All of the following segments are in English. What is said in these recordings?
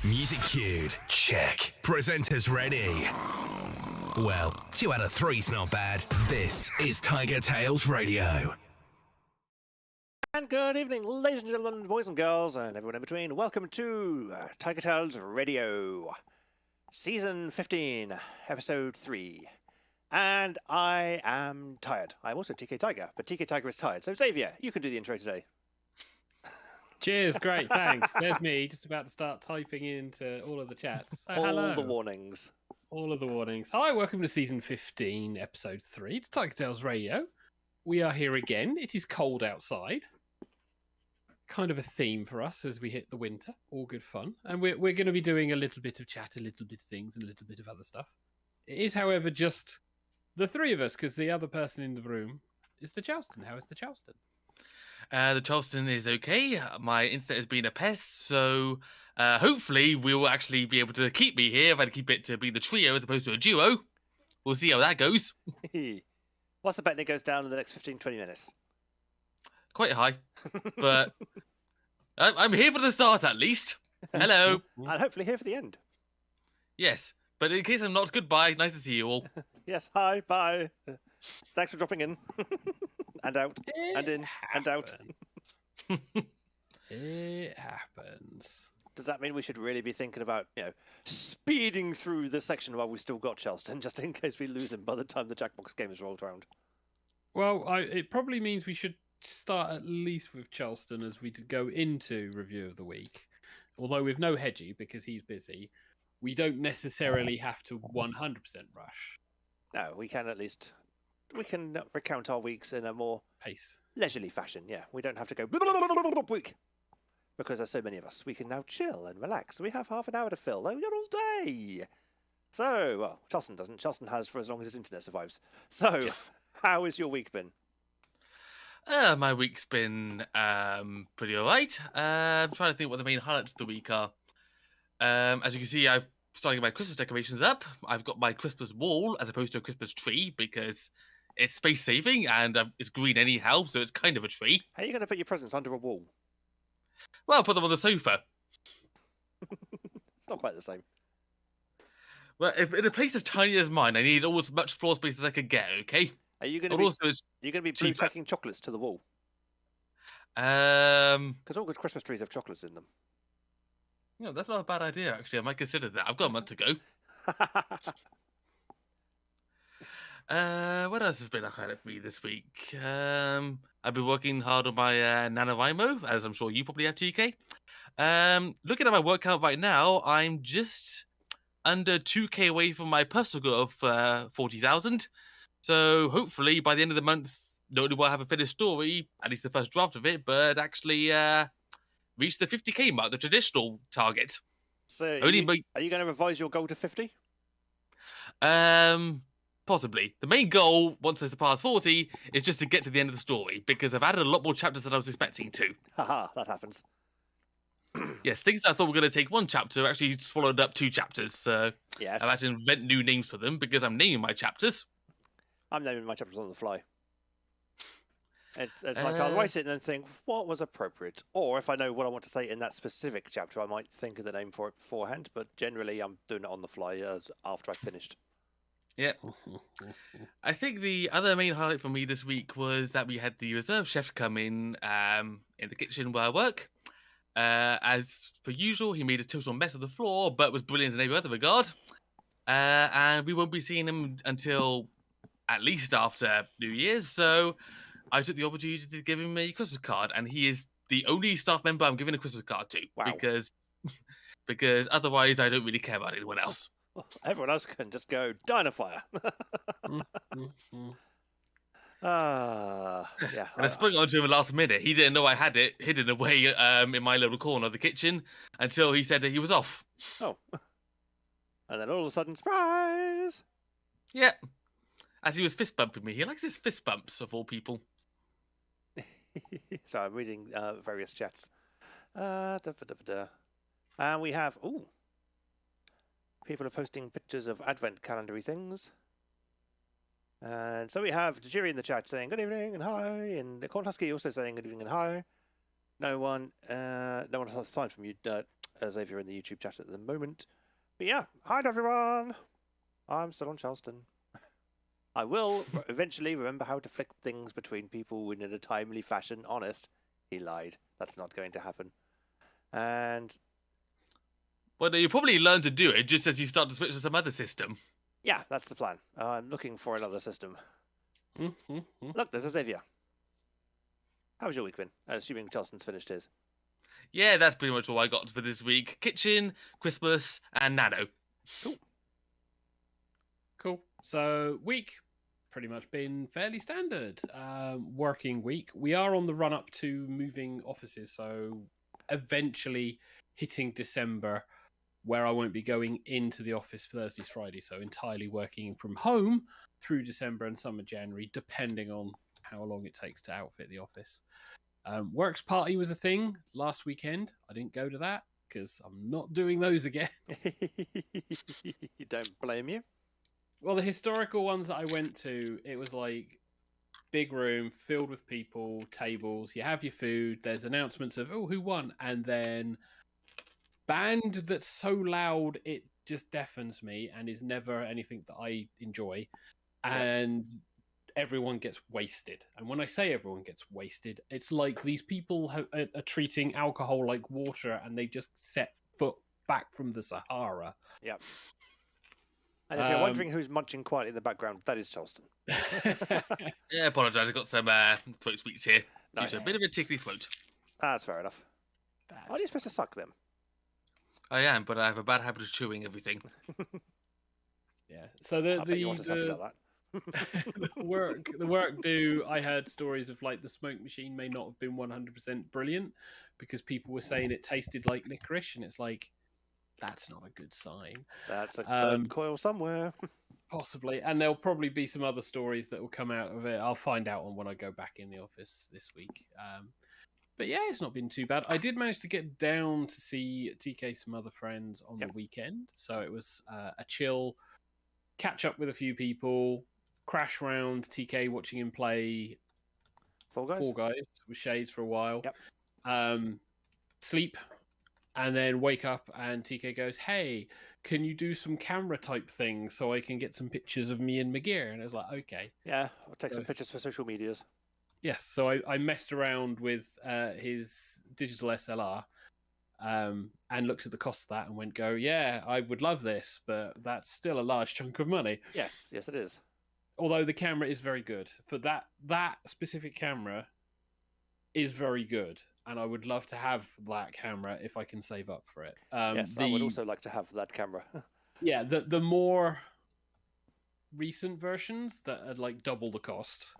Music cued. Check. Presenters ready. Well, 2 out of 3's not bad. This is TigerTails Radio. And good evening, ladies and gentlemen, boys and girls, and everyone in between. Welcome to TigerTails Radio. Season 15, Episode 3. And I am tired. I'm also TK Tiger, but TK Tiger is tired. So, Xavier, you can do the intro today. Cheers, great, thanks. There's me, just about to start typing into all of the chats. So, hello. All the warnings. All of the warnings. Hi, welcome to Season 15, Episode 3. It's TigerTails Radio. We are here again. It is cold outside. Kind of a theme for us as we hit the winter. All good fun. And we're going to be doing a little bit of chat, a little bit of things, and a little bit of other stuff. It is, however, just the three of us, because the other person in the room is the Charleston. How is the Charleston? The Charleston is okay. My internet has been a pest, so hopefully we will actually be able to keep me here if I keep it to be the trio as opposed to a duo. We'll see how that goes. What's the bet it goes down in the next 15-20 minutes? Quite high, but I'm here for the start at least. Hello. And hopefully here for the end. Yes, but in case I'm not, goodbye. Nice to see you all. Yes, hi, bye. Thanks for dropping in. And out, and in, and out. It happens. Does that mean we should really be thinking about, speeding through this section while we've still got Charleston, just in case we lose him by the time the Jackbox game is rolled around? Well, it probably means we should start at least with Charleston as we go into Review of the Week. Although with no Hedgie, because he's busy, we don't necessarily have to 100% rush. No, we can at least... We can recount our weeks in a more leisurely fashion, yeah. We don't have to go week because there's so many of us. We can now chill and relax. We have half an hour to fill. We've got all day. So, well, Charleston doesn't. Charleston has for as long as his internet survives. So, How has your week been? My week's been pretty alright. I'm trying to think what the main highlights of the week are. As you can see, I've starting my Christmas decorations up. I've got my Christmas wall as opposed to a Christmas tree because it's space saving and it's green anyhow, so it's kind of a tree. How are you going to put your presents under a wall? Well, I'll put them on the sofa. It's not quite the same. Well, if in a place as tiny as mine, I need almost as much floor space as I could get, okay? Are you going to be blue tacking chocolates to the wall? Because all good Christmas trees have chocolates in them. That's not a bad idea, actually. I might consider that. I've got a month to go. What else has been a highlight for me this week? I've been working hard on my NaNoWriMo, as I'm sure you probably have, TK. Looking at my work count right now, I'm just under 2k away from my personal goal of 40,000. So hopefully by the end of the month, not only will I have a finished story, at least the first draft of it, but actually reach the 50k mark, the traditional target. So are you going to revise your goal to 50? Possibly. The main goal, once I surpass 40, is just to get to the end of the story, because I've added a lot more chapters than I was expecting to. Haha, that happens. Yes, things I thought were going to take one chapter actually swallowed up 2 chapters. So Yes. I've had to invent new names for them because I'm naming my chapters. I'm naming my chapters on the fly. It's like I'll write it and then think, what was appropriate? Or if I know what I want to say in that specific chapter, I might think of the name for it beforehand. But generally, I'm doing it on the fly after I've finished. Yeah. I think the other main highlight for me this week was that we had the reserve chef come in the kitchen where I work. As per usual, he made a total mess of the floor, but was brilliant in every other regard. And we won't be seeing him until at least after New Year's. So I took the opportunity to give him a Christmas card, and he is the only staff member I'm giving a Christmas card to. Wow. Because otherwise I don't really care about anyone else. Everyone else can just go Dynafire. Yeah. And I sprung it onto him last minute. He didn't know I had it hidden away in my little corner of the kitchen until he said that he was off. Oh. And then all of a sudden, surprise! Yeah. As he was fist bumping me. He likes his fist bumps, of all people. So I'm reading various chats. And we have... Ooh. People are posting pictures of advent calendar-y things. And so we have Tajiri in the chat saying good evening and hi, and Corn Husky also saying good evening and hi. No one has time from you, Xavier, in the YouTube chat at the moment. But yeah, hi to everyone. I'm still on Charleston. I will eventually remember how to flick things between people in a timely fashion. Honest, he lied. That's not going to happen. And Well, you probably learn to do it just as you start to switch to some other system. yeah, that's the plan. I'm looking for another system. Look, there's a Xavier. How's your week been? Assuming Charleston's finished his. Yeah, that's pretty much all I got for this week. Kitchen, Christmas, and Nano. Cool. So, week pretty much been fairly standard. Working week. We are on the run up to moving offices, so eventually hitting December, where I won't be going into the office Thursdays, Fridays, so entirely working from home through December and some of January, depending on how long it takes to outfit the office. Works party was a thing last weekend. I didn't go to that because I'm not doing those again. Don't blame you. Well, the historical ones that I went to, it was like big room filled with people, tables, you have your food, there's announcements of, oh, who won? And then band that's so loud it just deafens me and is never anything that I enjoy. And everyone gets wasted. And when I say everyone gets wasted, it's like these people are treating alcohol like water and they just set foot back from the Sahara. Yep. And if you're wondering who's munching quietly in the background, that is Charleston. Yeah, I apologise. I've got some throat sweets here. Nice. Gives a bit of a tickly throat. That's fair enough. Are you supposed to suck them? I am, but I have a bad habit of chewing everything. Yeah. So I bet you want us happy about that. the work do, I heard stories of like the smoke machine may not have been 100% brilliant because people were saying it tasted like licorice, and it's like, that's not a good sign. That's a burn coil somewhere. Possibly. And there'll probably be some other stories that will come out of it. I'll find out on when I go back in the office this week. But yeah, it's not been too bad. I did manage to get down to see TK, some other friends on the weekend. So it was a chill, catch up with a few people, crash round TK, watching him play Fall Guys with Shades for a while. Sleep, and then wake up and TK goes, hey, can you do some camera type things so I can get some pictures of me and McGear? And I was like, okay. Yeah, I'll take some pictures for social medias. Yes, so I messed around with his digital SLR and looked at the cost of that and went, yeah, I would love this, but that's still a large chunk of money. Yes, it is. Although the camera is very good. For that specific camera is very good. And I would love to have that camera if I can save up for it. Yes, I would also like to have that camera. Yeah, the more recent versions that are like double the cost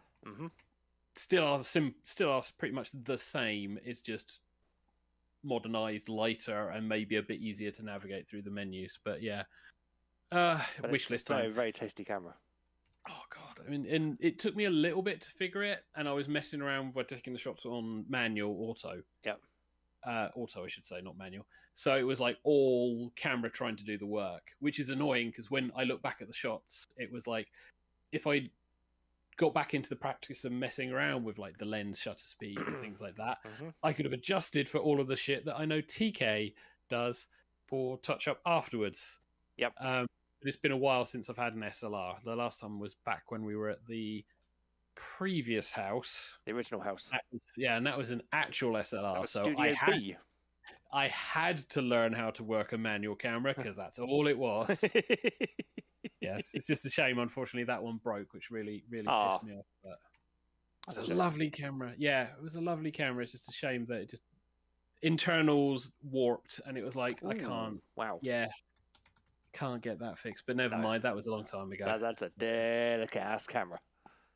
still are pretty much the same. It's just modernized, lighter, and maybe a bit easier to navigate through the menus. But yeah, but wish list it's a very, time. very tasty camera. I mean, and it took me a little bit to figure it, and I was messing around by taking the shots on manual auto. Yep. Auto, I should say, not manual. So it was like all camera trying to do the work, which is annoying because when I look back at the shots, it was like if I got back into the practice of messing around with like the lens shutter speed and things like that, I could have adjusted for all of the shit that I know TK does for touch up afterwards. Yep. It's been a while since I've had an SLR. The last time was back when we were at the previous house. The original house. And that was an actual SLR. That was so Studio B. I had to learn how to work a manual camera because that's all it was. Yes, it's just a shame. Unfortunately, that one broke, which really pissed me off. But it's a lovely camera. Yeah, it was a lovely camera. It's just a shame that it just internals warped, and it was like I can't. Wow. Yeah, can't get that fixed. But never mind. That was a long time ago. That's a delicate ass camera.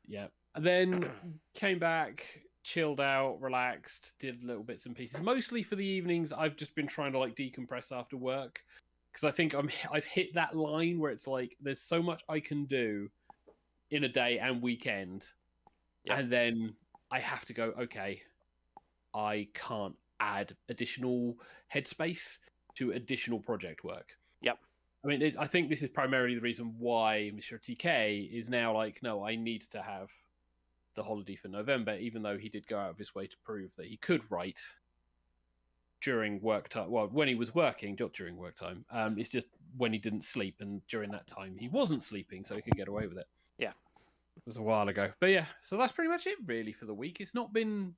Yeah, and then came back, chilled out, relaxed, did little bits and pieces. Mostly for the evenings, I've just been trying to like decompress after work. Because I think I've hit that line where it's like there's so much I can do in a day and weekend, and then I have to go. Okay, I can't add additional headspace to additional project work. Yep. I mean, I think this is primarily the reason why Mr. TK is now like, no, I need to have the holiday for November, even though he did go out of his way to prove that he could write during work time. Well, when he was working, not during work time. It's just when he didn't sleep, and during that time he wasn't sleeping, so he could get away with it. Yeah. It was a while ago. But yeah, so that's pretty much it really for the week. It's not been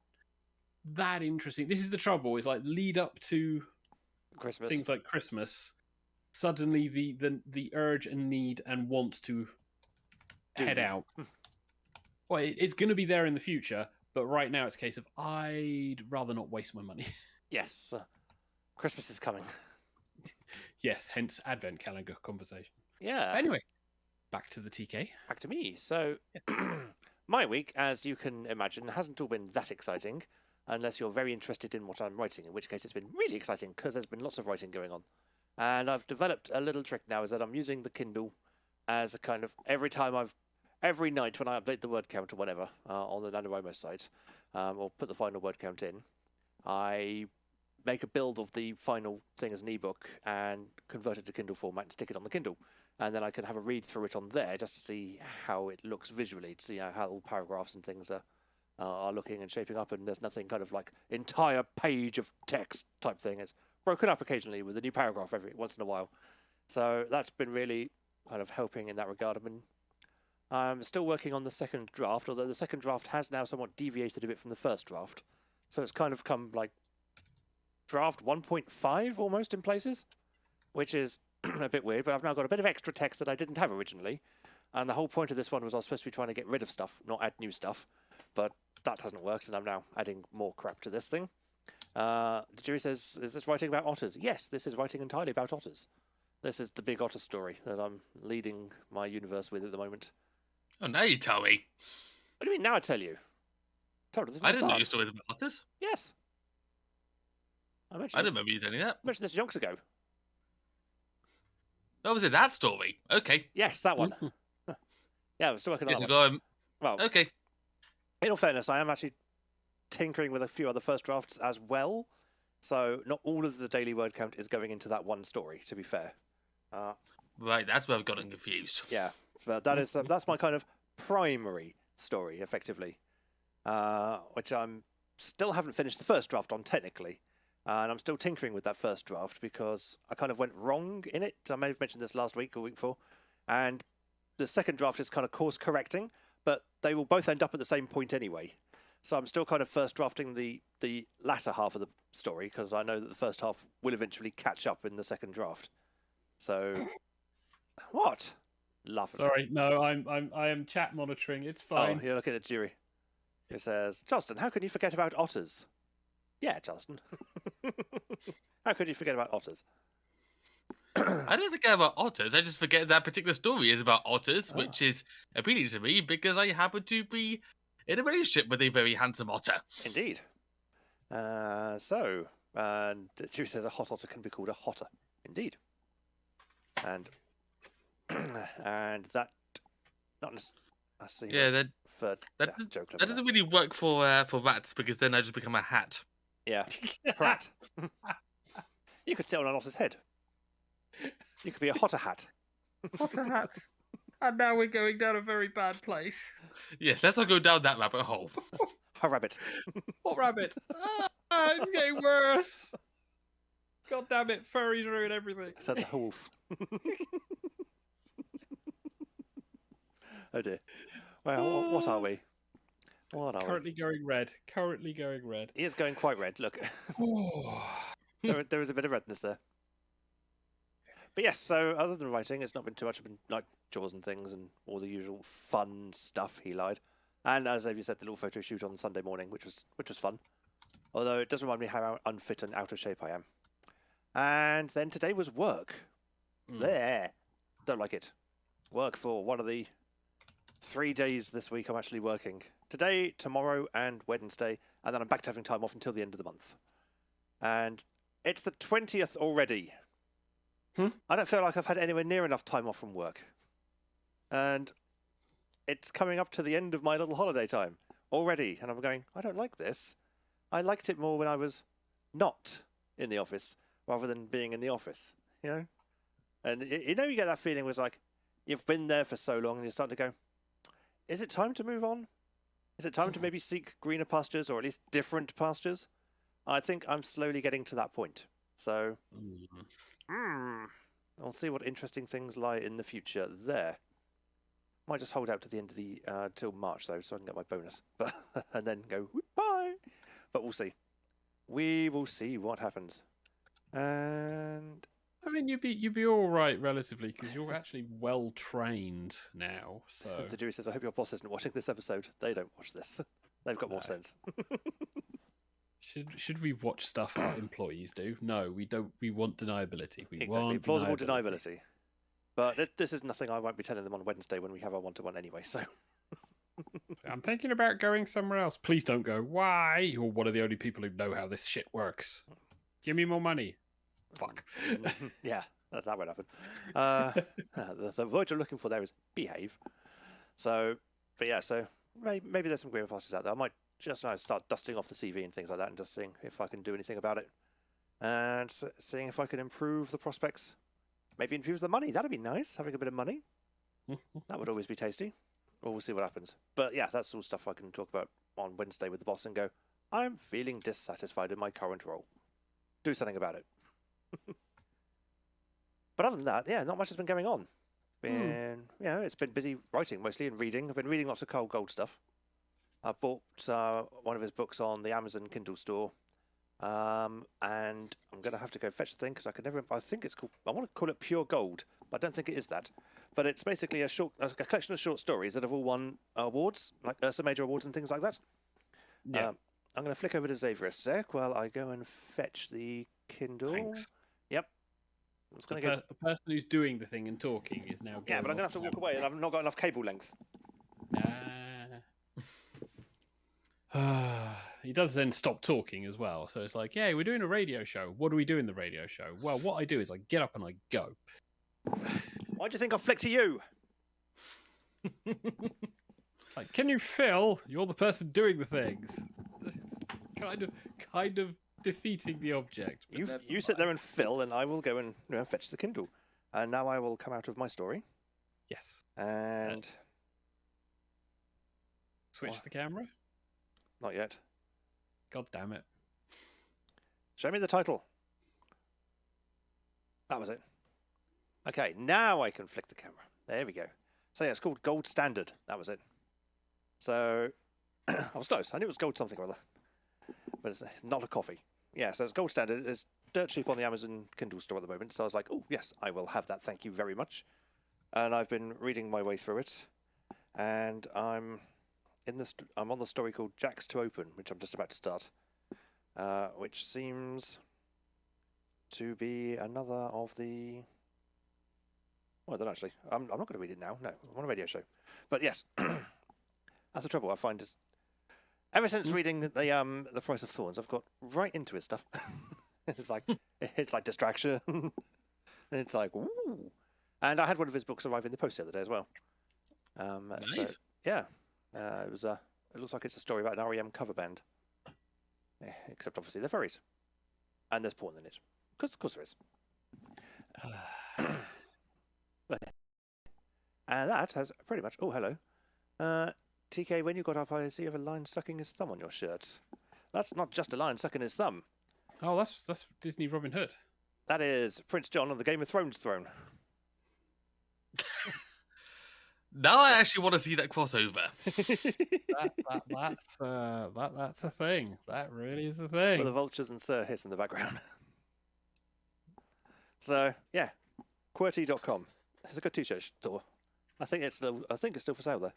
that interesting. This is the trouble, is like lead up to Christmas. Things like Christmas, suddenly the urge and need and want to head out. Well, it's going to be there in the future, but right now it's a case of I'd rather not waste my money. Yes. Christmas is coming. Yes, hence Advent calendar conversation. Yeah. Anyway, back to the TK. Back to me. So, my week, as you can imagine, hasn't all been that exciting, unless you're very interested in what I'm writing, in which case it's been really exciting, because there's been lots of writing going on. And I've developed a little trick now, is that I'm using the Kindle as a kind of, every night when I update the word count or whatever, on the NaNoWriMo site, or put the final word count in, I make a build of the final thing as an ebook and convert it to Kindle format and stick it on the Kindle. And then I can have a read through it on there just to see how it looks visually, to see how all paragraphs and things are looking and shaping up. And there's nothing kind of like entire page of text type thing. It's broken up occasionally with a new paragraph every once in a while. So that's been really kind of helping in that regard. I'm still working on the second draft, although the second draft has now somewhat deviated a bit from the first draft. So it's kind of come like draft 1.5 almost in places, which is a bit weird, but I've now got a bit of extra text that I didn't have originally. And the whole point of this one was I was supposed to be trying to get rid of stuff, not add new stuff. But that hasn't worked, and I'm now adding more crap to this thing. The jury says, is this writing about otters? Yes, this is writing entirely about otters. This is the big otter story that I'm leading my universe with at the moment. Oh, now you tell me. What do you mean, now I tell you? I didn't know your story about otters. Yes. I didn't remember you telling that. I mentioned this yonks ago. Oh, was it that story? Okay. Yes, that one. Yeah, I'm still working on that one. Well, okay. In all fairness, I am actually tinkering with a few other first drafts as well. So not all of the daily word count is going into that one story, to be fair. Right, that's where I've gotten confused. Yeah, but that's my kind of primary story, effectively. Which I'm still haven't finished the first draft on technically, and I'm still tinkering with that first draft because I kind of went wrong in it. I may have mentioned this last week or week before, and the second draft is kind of course correcting, but they will both end up at the same point anyway. So I'm still kind of first drafting the latter half of the story because I know that the first half will eventually catch up in the second draft. So what? Laughing. Sorry, no, I am chat monitoring. It's fine. Oh, you're looking at jury. It says, Justin, how can you forget about otters? Yeah, Justin. How could you forget about otters? I don't forget about otters. I just forget that particular story is about otters, which is appealing to me because I happen to be in a relationship with a very handsome otter. Indeed. And Julie says a hot otter can be called a hotter. Indeed. And that... I see. Yeah, that joke. that doesn't really work for rats because then I just become a hat. Yeah, rat. You could sit on an otters head. You could be a hotter hat. Hotter hat. And now we're going down a very bad place. Yes, let's not go down that rabbit hole. A rabbit. What rabbit? It's getting worse. God damn it, furries ruin everything. Is that the wolf? Oh dear. Well, what are we? What are Currently going red. Currently going red. He is going quite red. Look. There is a bit of redness there. But yes, so other than writing, it's not been too much. It's been like chores and things and all the usual fun stuff, he lied. And as Xavier said, the little photo shoot on Sunday morning, which was fun. Although it does remind me how unfit and out of shape I am. And then today was work. There. Don't like it. Work for one of the 3 days this week I'm actually working. Today, tomorrow, and Wednesday. And then I'm back to having time off until the end of the month. And it's the 20th already. I don't feel like I've had anywhere near enough time off from work. And it's coming up to the end of my little holiday time already. And I'm going, I don't like this. I liked it more when I was not in the office rather than being in the office, you know? And you get that feeling where it's like, you've been there for so long and you start to go, is it time to move on? Is it time to maybe seek greener pastures or at least different pastures? I think I'm slowly getting to that point. So, I'll see what interesting things lie in the future there. Might just hold out to the end of the till March though, so I can get my bonus, but and then go bye. But we'll see. We will see what happens. And I mean, you'd be all right relatively because you're actually well trained now. So the jury says, "I hope your boss isn't watching this episode." They don't watch this. They've got more sense. Should we watch stuff our employees do? No, we don't. We want deniability. Exactly, plausible deniability. But this is nothing I won't be telling them on Wednesday when we have our one-to-one anyway. So I'm thinking about going somewhere else. Please don't go. Why? You're one of the only people who know how this shit works. Give me more money. Fuck. Yeah, that won't happen. The word you're looking for there is behave. So, but yeah, so maybe there's some green pastures out there. I might just start dusting off the CV and things like that and just seeing if I can do anything about it. And seeing if I can improve the prospects. Maybe improve the money. That'd be nice, having a bit of money. That would always be tasty. Or we'll see what happens. But yeah, that's all stuff I can talk about on Wednesday with the boss and go, I'm feeling dissatisfied in my current role. Do something about it. But other than that, yeah, not much has been going on. It's been busy writing mostly and reading. I've been reading lots of Carl Gold stuff. I bought one of his books on the Amazon Kindle store. And I'm going to have to go fetch the thing because I can never. I think it's called. I want to call it Pure Gold, but I don't think it is that. But it's basically a collection of short stories that have all won awards, like Ursa Major awards and things like that. Yeah. I'm going to flick over to Xavier a sec while I go and fetch the Kindle. Thanks. Yep. I'm just going to the person who's doing the thing and talking is now. Yeah, but I'm going to have to walk away, and I've not got enough cable length. He does then stop talking as well. So it's like, yeah, we're doing a radio show. What do we do in the radio show? Well, what I do is I get up and I go. Why do you think I flick to you? It's like, can you fill? You're the person doing the things. It's kind of defeating the object. You sit there and fill, and I will go and fetch the Kindle. And now I will come out of my story. Yes. And switch the camera. Not yet. God damn it. Show me the title. That was it. Okay, now I can flick the camera. There we go. So yeah, it's called Gold Standard. That was it. So I was close. I knew it was gold something or other. But it's not a coffee. Yeah, so it's Gold Standard. It's dirt cheap on the Amazon Kindle store at the moment. So I was like, oh, yes, I will have that. Thank you very much. And I've been reading my way through it. And I'm on the story called Jack's to Open, which I'm just about to start, which seems to be another of the. Well, I don't actually. I'm not going to read it now. No, I'm on a radio show. But yes, that's the trouble I find is. Ever since reading the Price of Thorns, I've got right into his stuff. it's like distraction. And it's like ooh. And I had one of his books arrive in the post the other day as well. Nice. Yeah. It looks like it's a story about an REM cover band. Except obviously they're furries. And there's porn in it. Because of course there is. And that has pretty much... Oh, hello. TK, when you got up, I see you have a lion sucking his thumb on your shirt. That's not just a lion sucking his thumb. Oh, that's Disney Robin Hood. That is Prince John on the Game of Thrones throne. Now I actually want to see that crossover. That's a thing. That really is a thing. With the vultures and Sir Hiss in the background. So, yeah. QWERTY.com. It's a good t-shirt store. I think it's still for sale there.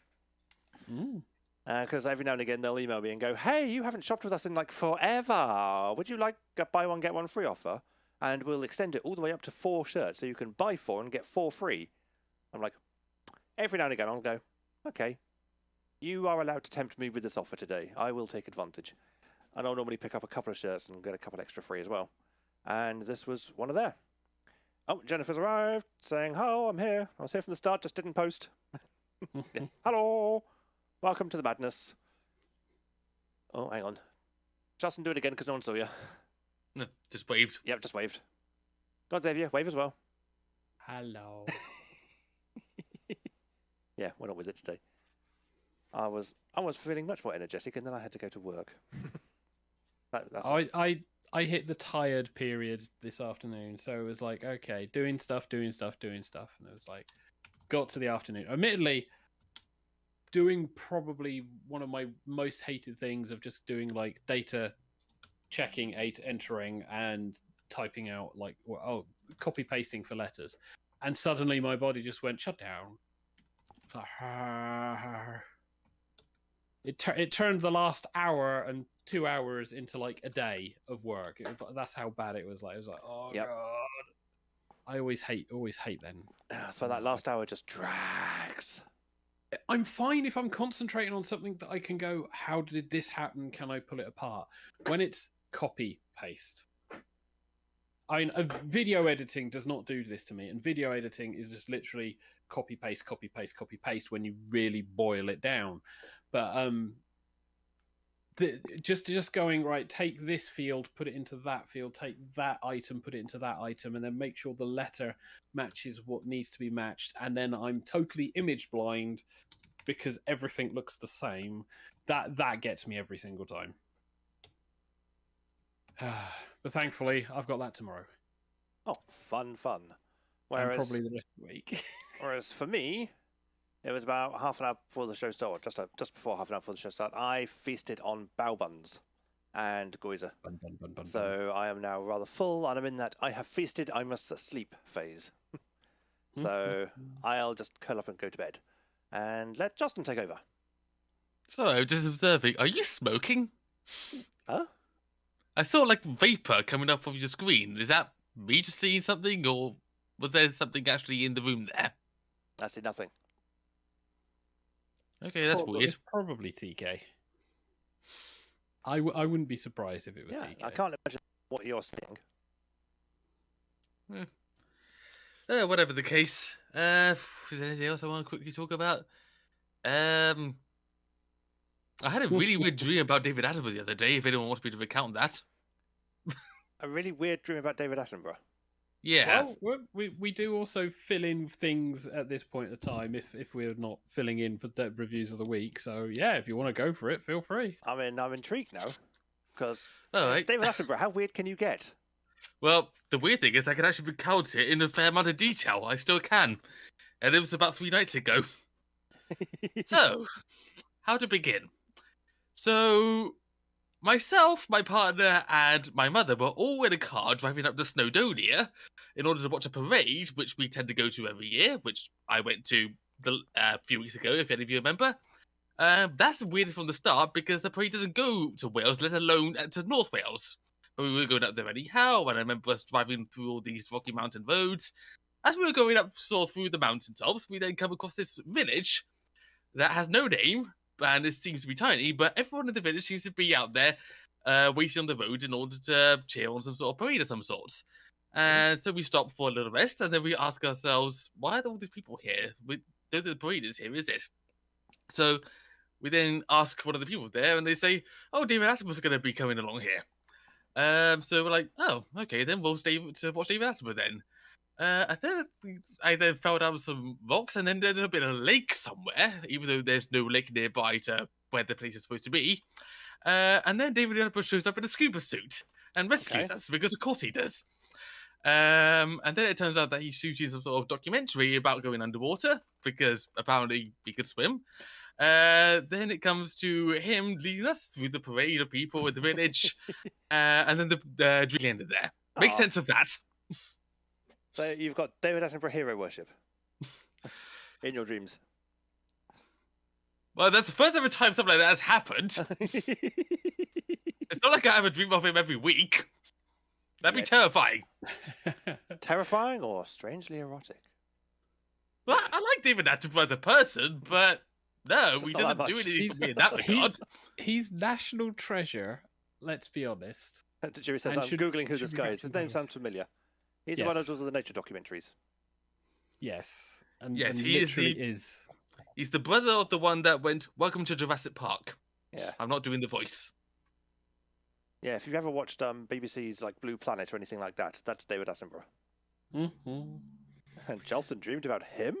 Because every now and again they'll email me and go, "Hey, you haven't shopped with us in like forever. Would you like a buy one get one free offer? And we'll extend it all the way up to 4 shirts, so you can buy 4 and get 4 free." I'm like, every now and again I'll go, "Okay, you are allowed to tempt me with this offer today. I will take advantage." And I'll normally pick up a couple of shirts and get a couple extra free as well. And this was one of there. Oh, Jennifer's arrived, saying, "Hello, I'm here. I was here from the start, just didn't post." Yes. Hello. Welcome to the madness. Oh, hang on. Justin, do it again because no one saw you. No, just waved. Yep, just waved. God, Xavier, wave as well. Hello. Yeah, went on with it today. I was feeling much more energetic, and then I had to go to work. I hit the tired period this afternoon, so it was like, okay, doing stuff, and it was like, got to the afternoon. Admittedly, doing probably one of my most hated things of just doing like data checking, entering, and typing out like copy pasting for letters, and suddenly my body just went shut down. It turned the last hour and 2 hours into like a day of work. That's how bad it was. Like it was like, oh god. I always hate then. That's why that last hour just drags. I'm fine if I'm concentrating on something that I can go, how did this happen? Can I pull it apart? When it's copy paste. Video editing does not do this to me, and video editing is just literally copy paste when you really boil it down. But just going right, take this field, put it into that field, take that item, put it into that item, and then make sure the letter matches what needs to be matched, and then I'm totally image blind because everything looks the same. That gets me every single time. But thankfully, I've got that tomorrow. Oh, fun. Whereas, and probably the rest of the week. Whereas for me, it was about half an hour before the show started, just before half an hour before the show started, I feasted on bao buns and goiza. Bun. So I am now rather full, and I'm in that I have feasted, I must sleep phase. So I'll just curl up and go to bed and let Justin take over. So, just observing, are you smoking? Huh? I saw like vapor coming up on your screen. Is that me just seeing something, or was there something actually in the room there? I see nothing. Okay, that's weird. It's probably TK. I wouldn't be surprised if it was TK. I can't imagine what you're seeing. Whatever the case. Is there anything else I want to quickly talk about? I had a really weird dream about David Attenborough the other day, if anyone wants me to recount that. A really weird dream about David Attenborough? Yeah. Well, we do also fill in things at this point of time if we're not filling in for the reviews of the week. So, yeah, if you want to go for it, feel free. I'm intrigued now, because it's David Attenborough. How weird can you get? Well, the weird thing is I can actually recount it in a fair amount of detail. I still can. And it was about 3 nights ago. So, how to begin? So, myself, my partner, and my mother were all in a car driving up to Snowdonia in order to watch a parade, which we tend to go to every year, which I went to a few weeks ago, if any of you remember. That's weird from the start, because the parade doesn't go to Wales, let alone to North Wales. But we were going up there anyhow, and I remember us driving through all these Rocky Mountain roads. As we were going up through the mountaintops, we then come across this village that has no name, and it seems to be tiny, but everyone in the village seems to be out there waiting on the road in order to cheer on some sort of parade of some sort. And so we stop for a little rest, and then we ask ourselves, why are all these people here? Those are the parade is here, is it? So we then ask one of the people there, and they say, "Oh, David Attenborough is going to be coming along here." So we're like, "Oh, okay, then we'll stay to watch David Attenborough then." I then fell down some rocks and then ended up in a lake somewhere, even though there's no lake nearby to where the place is supposed to be. And then David Attenborough shows up in a scuba suit and rescues us, because of course he does. And then it turns out that he shoots some sort of documentary about going underwater, because apparently he could swim. Then it comes to him leading us through the parade of people in the village, and then the dream ended there. Makes sense of that. So you've got David Attenborough hero worship in your dreams. Well, that's the first ever time something like that has happened. It's not like I have a dream of him every week. That'd be terrifying. Terrifying or strangely erotic? Well, I like David Attenborough as a person, but no, he doesn't do anything for me in that regard. He's national treasure, let's be honest. Jerry says, I'm Googling who this guy is. His name sounds familiar. He's the one who does all the nature documentaries. Yes. And he is. He's the brother of the one that went, "Welcome to Jurassic Park." Yeah. I'm not doing the voice. Yeah, if you've ever watched BBC's like Blue Planet or anything like that, that's David Attenborough. Mm-hmm. And Charleston dreamed about him?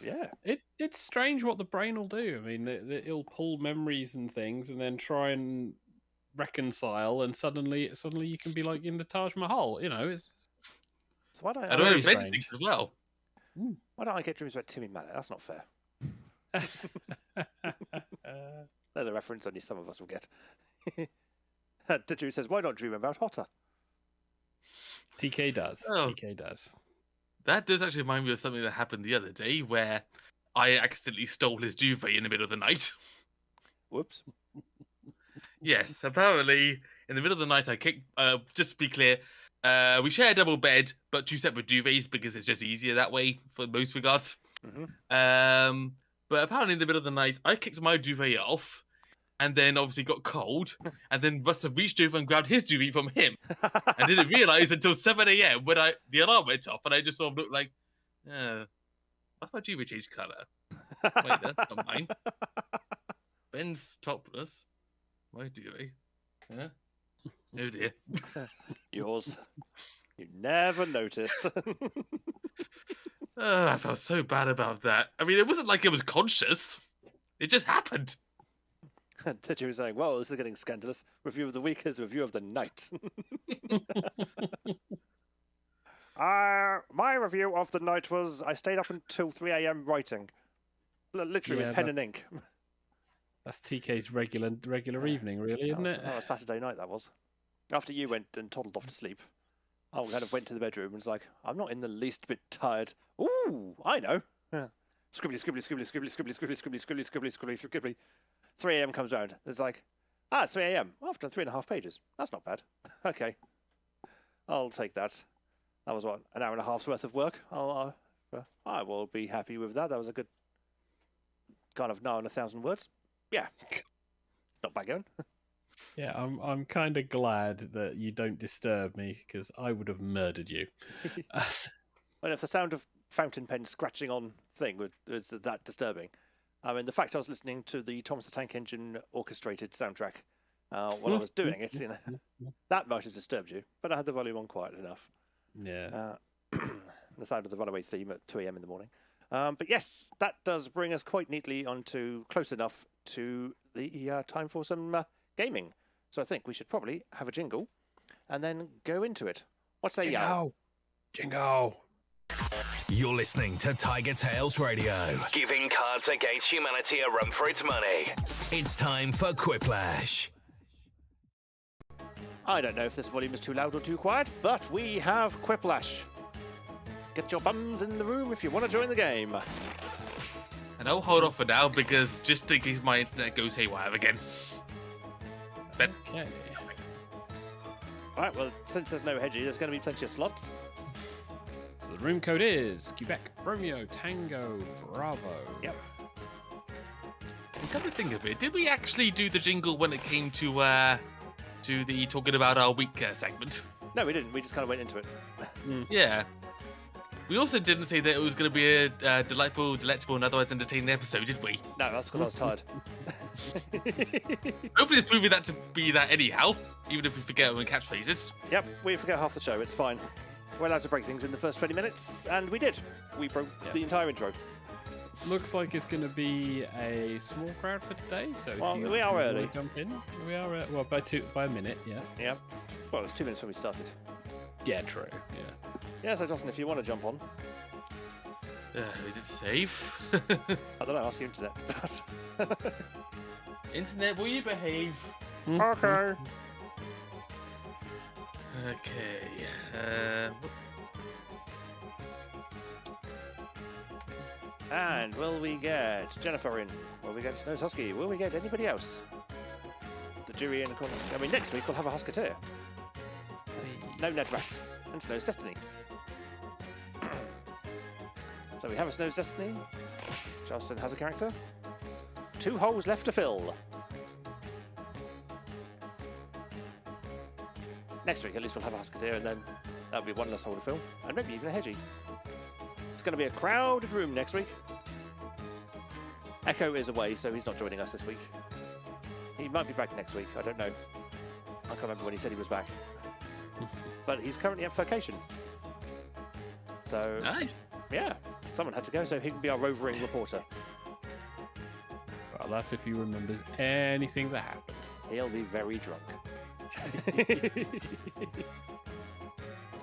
Yeah. It's strange what the brain will do. I mean, it'll pull memories and things and then try and reconcile, and suddenly you can be like in the Taj Mahal, It's so why don't I don't know things as well. Why don't I get dreams about Timmy Mallet? That's not fair. There's a reference only some of us will get. Drew says, why not dream about Hotter? TK does. Oh. TK does. That does actually remind me of something that happened the other day where I accidentally stole his duvet in the middle of the night. Whoops. Yes, apparently in the middle of the night I kicked, just to be clear, we share a double bed, but 2 separate duvets because it's just easier that way for most regards. Mm-hmm. But apparently in the middle of the night, I kicked my duvet off, and then obviously got cold, and then must have reached over and grabbed his duvet from him. I didn't realise until 7 a.m. when the alarm went off, and I just sort of looked like, why's my duvet change colour? Wait, that's not mine. Ben's topless. My duvet. Yeah. Oh dear. Yours. You never noticed. I felt so bad about that. I mean, it wasn't like it was conscious. It just happened. Teacher was saying, well, this is getting scandalous. Review of the week is review of the night. My review of the night was I stayed up until 3 a.m. writing. Literally with pen and ink. That's TK's regular evening, really, isn't it? A Saturday night, that was. After you went and toddled off to sleep, I kind of went to the bedroom and was like, I'm not in the least bit tired. Ooh, I know. Scribbly, scribbly, scribbly, scribbly, scribbly, scribbly, scribbly, scribbly, scribbly, scribbly, scribbly. 3 a.m. comes round. It's like, it's 3 a.m. I've done 3.5 pages. That's not bad. Okay. I'll take that. That was, what, an hour and a half's worth of work? I will be happy with that. That was a good kind of 1,000 words. Yeah. It's not bad going. Yeah, I'm kind of glad that you don't disturb me, because I would have murdered you. Well, if the sound of fountain pen scratching on thing was that disturbing, I mean, the fact I was listening to the Thomas the Tank Engine orchestrated soundtrack while I was doing it, that might have disturbed you, but I had the volume on quiet enough. Yeah. The sound of the Runaway theme at 2 a.m. in the morning. But yes, that does bring us quite neatly onto close enough to the time for some gaming. So I think we should probably have a jingle and then go into it. What say you? Jingle. You're listening to TigerTails Radio, giving Cards Against Humanity a run for its money. It's time for Quiplash. I don't know if this volume is too loud or too quiet, but we have Quiplash. Get your bums in the room if you want to join the game. And I'll hold off for now because just in case my internet goes haywire again. Ben. Okay. Alright, well, since there's no hedgie, there's going to be plenty of slots. So the room code is Quebec, Romeo, Tango, Bravo. Yep. Come to think of it, did we actually do the jingle when it came to the talking about our week segment? No, we didn't. We just kind of went into it. Yeah. We also didn't say that it was going to be a delightful, delectable, and otherwise entertaining episode, did we? No, that's because I was tired. Hopefully it's proving that to be that anyhow, even if we forget our catchphrases. Yep, we forget half the show. It's fine. We're allowed to break things in the first 20 minutes, and we did. We broke the entire intro. Looks like it's going to be a small crowd for today. So Well, if you we are wanna early. Jump in. We are well by a minute. Yeah. Yeah. Well, it was 2 minutes when we started. Yeah. True. Yeah. Yeah, so Justin, if you want to jump on, Is it safe? I don't know, ask your internet. Internet, will you behave? Okay. Okay. And will we get Jennifer in? Will we get Snow's Husky? Will we get anybody else? The jury in the corner. I mean, next week we'll have a Husketeer. No Ned Rat. And Snow's Destiny. So we have a Snow's Destiny. Charleston has a character. 2 holes left to fill. Next week at least we'll have a Husketeer, and then that'll be 1 less hole to fill. And maybe even a Hedgie. It's going to be a crowded room next week. Echo is away, so he's not joining us this week. He might be back next week, I don't know. I can't remember when he said he was back. But he's currently on vacation. So, Nice. yeah, someone had to go, so he can be our roving reporter. Well, that's if he remembers anything that happened. He'll be very drunk. The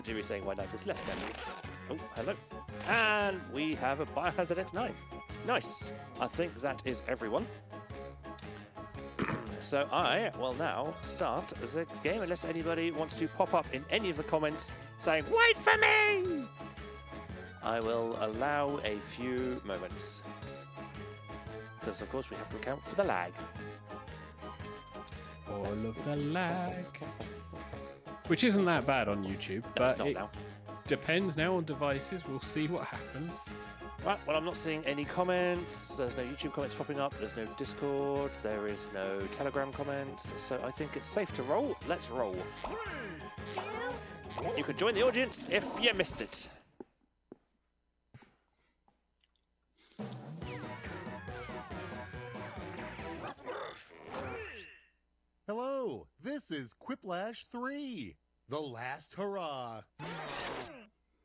jury's saying why night is less memories. Oh, hello. And we have a Biohazard X9. Nice. I think that is everyone. So I will now start the game unless anybody wants to pop up in any of the comments saying, "Wait for me!" I will allow a few moments. Because, of course, we have to account for the lag. All of the lag. Which isn't that bad on YouTube, No, but it's not it now. depends now on devices. We'll see what happens. Right, well, I'm not seeing any comments. There's no YouTube comments popping up. There's no Discord. There is no Telegram comments. So I think it's safe to roll. Let's roll. You can join the audience if you missed it. Hello, this is Quiplash 3, The Last Hurrah.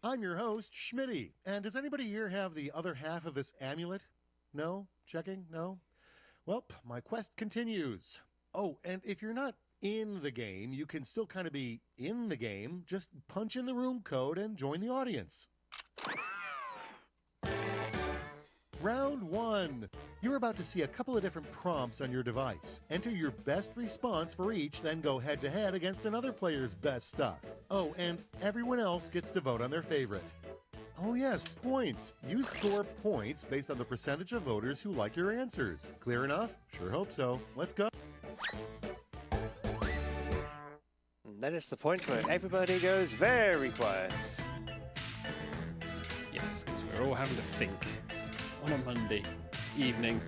I'm your host, Schmitty, and does anybody here have the other half of this amulet? No? Checking? No? Well, my quest continues. Oh, and if you're not in the game, you can still kind of be in the game. Just punch in the room code and join the audience. Round 1. You're about to see a couple of different prompts on your device. Enter your best response for each, then go head-to-head against another player's best stuff. Oh, and everyone else gets to vote on their favorite. Oh yes, points. You score points based on the percentage of voters who like your answers. Clear enough? Sure hope so. Let's go. And then it's the point where everybody goes very quiet. Yes, because we're all having to think on a Monday evening.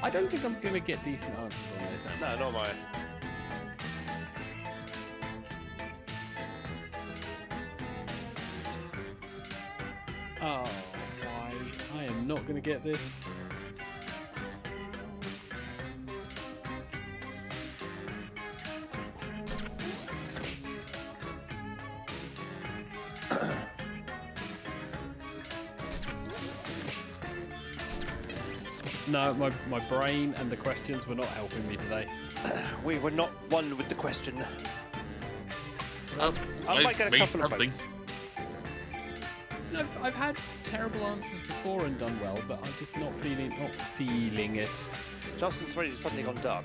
I don't think I'm going to get decent answers on this. No, not mine. Oh, why? I am not going to get this. No, my brain and the questions were not helping me today. We were not one with the question. Oh, I might get a couple of something. votes. No, I've had terrible answers before and done well, but I'm just not feeling it. Justin's ready to suddenly gone dark.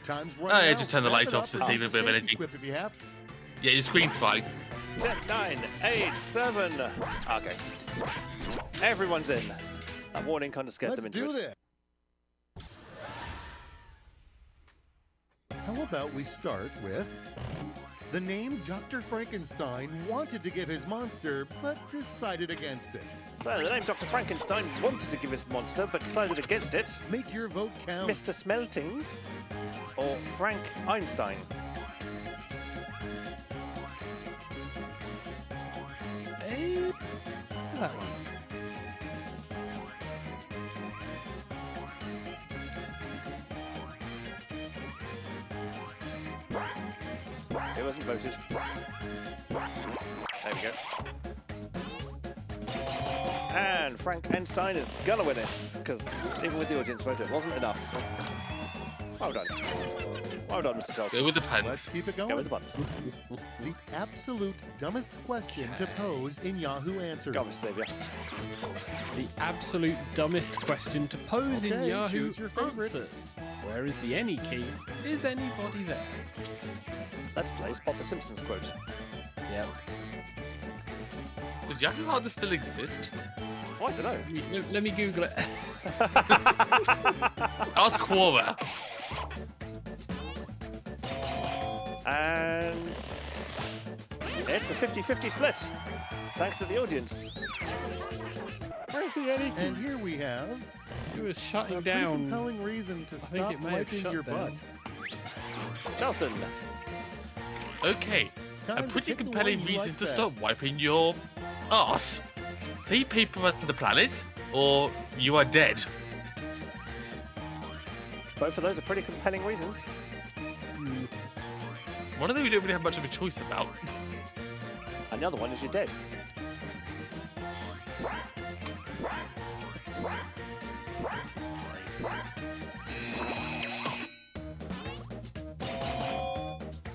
Time's Oh, running yeah, out. just turn the Wrap light it off up to and save use a bit of the energy. safety quip if you have. Yeah, your screen's fine. 10, 9, 8, 7. Okay. Everyone's in. That warning kind of scared Let's them into do it. this. how about we start with... The name Dr. Frankenstein wanted to give his monster, but decided against it. So, the name Dr. Frankenstein wanted to give his monster, but decided against it. Make your vote count. Mr. Smeltings or Frank Einstein? That one. It wasn't voted. There we go. And Frank Einstein is gonna win it, because even with the audience vote, it wasn't enough. Well done. Well done, Mr. Charles. Go with the Let's pants. keep it going. Go with the buttons. The absolute dumbest question to pose in Yahoo Answers. Go on, Mr. Saviour. The absolute dumbest question to pose in Okay, Yahoo choose your favorite. Answers. Where is the any key? Is anybody there? Let's play Spot the Simpsons quote. Yep. Does Yahoo Answers still exist? Oh, I don't know. Let me Google it. Ask Quora. And it's a 50-50 split, thanks to the audience. Where's the any key? And here we have It was a shutting pretty down. compelling reason to think stop it may have wiping shut your down. butt. Charleston. Okay, Time a to pretty pick the compelling one you reason like to best. stop wiping your ass. See people at the planet, or you are dead. Both of those are pretty compelling reasons. One of them we don't really have much of a choice about. And the other one is you're dead.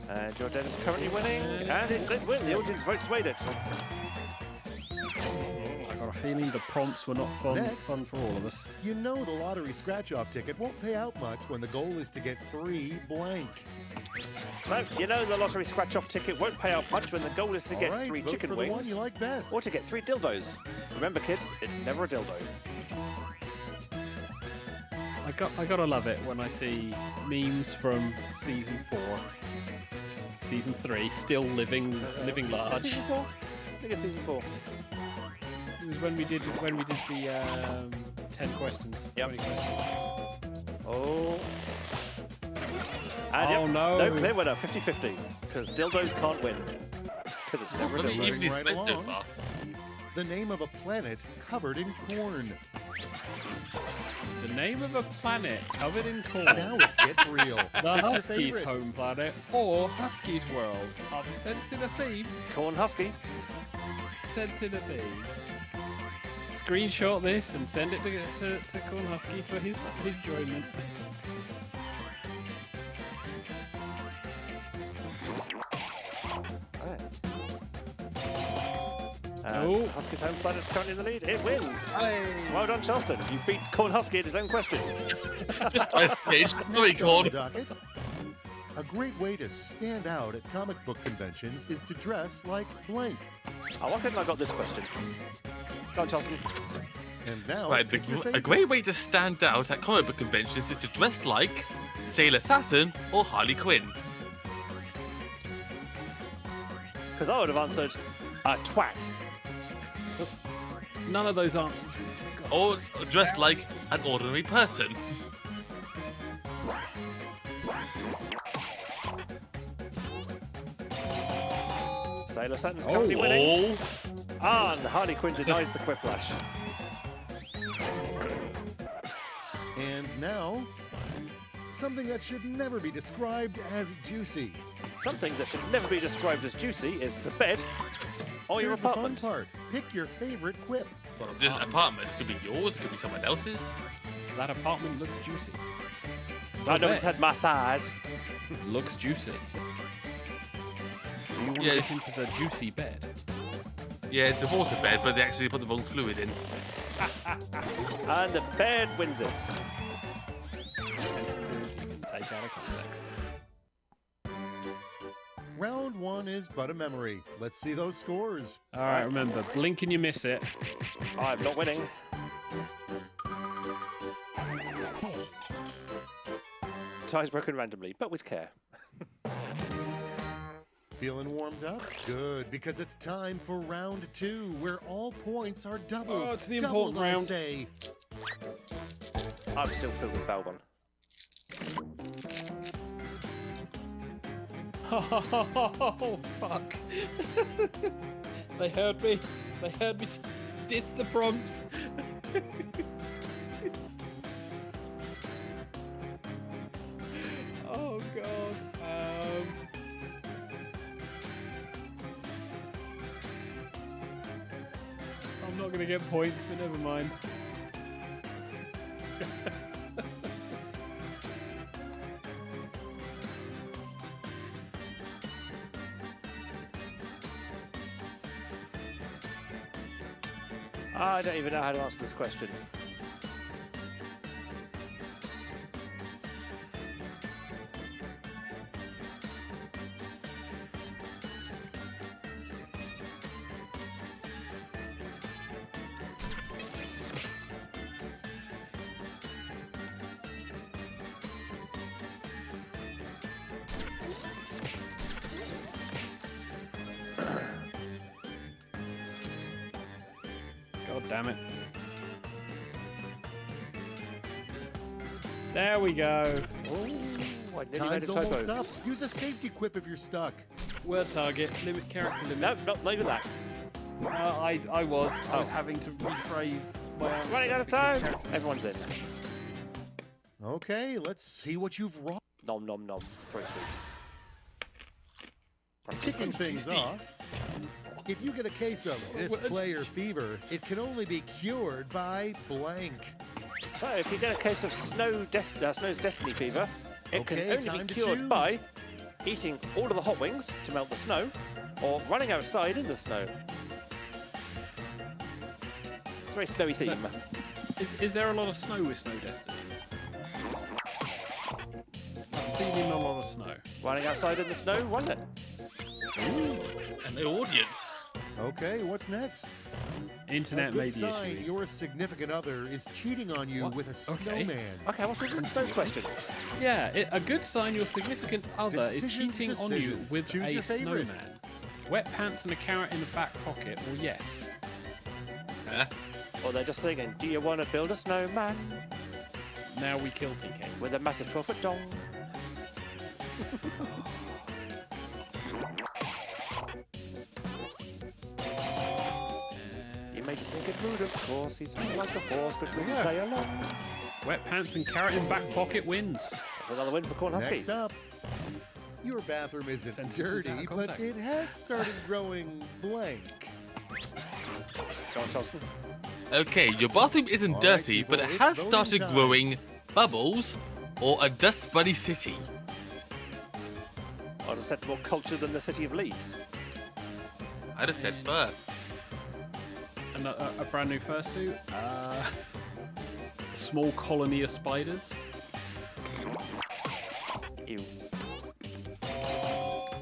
And your dead is currently winning, and it did win. The audience vote swayed it. I got a feeling the prompts were not Next. fun for all of us. You know the lottery scratch-off ticket won't pay out much when the goal is to get 3 blank. So, you know the lottery scratch-off ticket won't pay out much when the goal is to get All right, 3 vote chicken for the one wings you like best. or to get 3 dildos. Remember, kids, it's never a dildo. I gotta love it when I see memes from season 4, season 3, still living Is that large. season 4? I think it's season 4. It was when we did the 10 questions. Yep. 20 questions. Oh. And Oh, yep, no. no clear winner, 50-50. Because dildos can't win. Because it's never a Probably dildo. even his Right best so along. far. The name of a planet covered in corn. The name of a planet covered in corn. Now it gets real. The Pick your Husky's favorite. home planet or Husky's world. I'm sensing a theme. Corn husky. Sensing a theme. Screenshot this and send it to Corn Husky for his enjoyment. Oh. Husky's home planet's currently in the lead. It wins. Hey. Well done, Charleston. You beat Corn Husky at his own question. Just by a stage. Very Next on the corn. docket, a great way to stand out at comic book conventions is to dress like blank. Oh, why couldn't I got this question? Go on, Charleston. And now, Right, pick your a favorite. great way to stand out at comic book conventions is to dress like Sailor Saturn or Harley Quinn. Because I would have answered a twat. None of those answers. Or dress like an ordinary person. Sailor Saturn's currently winning. Oh, And Harley Quinn denies the quiplash. And now, something that should never be described as juicy. Something that should never be described as juicy is the bed or your Here's the fun apartment. part. Pick your favorite quip. well, this apartment could be yours, it could be someone else's. That apartment looks juicy. I know bet. it's had massage. Looks juicy. Do you want to Yes. get into the juicy bed? Yeah, it's a water bed, but they actually put the wrong fluid in. And the bed wins it. You can take out of context. Round 1 is but a memory. Let's see those scores. All right, remember, blink and you miss it. I'm not winning. Ties broken randomly, but with care. Feeling warmed up? Good, because it's time for round 2, where all points are doubled. Oh, it's the doubled, important round. I say. I'm still filled with Balbon. Oh, fuck. They heard me. They heard me diss the prompts. Oh, God. I'm not going to get points, but never mind. I don't even know how to answer this question. God damn it. There we go. Oh, I nearly made Time's a typo. almost up. Use a safety quip if you're stuck. Word target, limit character limit. No, not even that. I was having to rephrase my answer. Running out of because time. character- Everyone's in. Okay, let's see what you've wrought. Nom nom nom. Throw sweet. Kicking things off, if you get a case of this player fever, it can only be cured by blank. So, if you get a case of Snow's Destiny fever, it can Okay, only time be to cured choose. by eating all of the hot wings to melt the snow, or running outside in the snow. It's a very snowy theme. Is there a lot of snow with Snow Destiny? I'm feeling a lot of snow. Running outside in the snow, run then. And the audience. Okay, what's next? A Internet may good be sign issuing. your significant other is cheating on you What? with a Okay. snowman. Okay, what's the Snow's question? Yeah, a good sign your significant other Decisions, is cheating on you decisions. with Choose a your favorite. snowman. Wet pants and a carrot in the back pocket, or yes. Huh? Or they're just singing, do you want to build a snowman Now we kill TK. with a massive 12-foot dong? He made us in a good mood, of course. He's like a horse, but we Yeah. play along. Wet pants and carrot in back pocket wins. Another win for Corn Husky. Next up, your bathroom isn't Sentences out dirty, of but context. it has started growing blank. Go on, Charleston. Okay, your bathroom isn't All right, dirty, people, but it it's has voting started time. growing bubbles or a dust bunny city. I'd have said more culture than the city of Leeds. I'd have said fur. And a brand new fursuit. A small colony of spiders. Ew.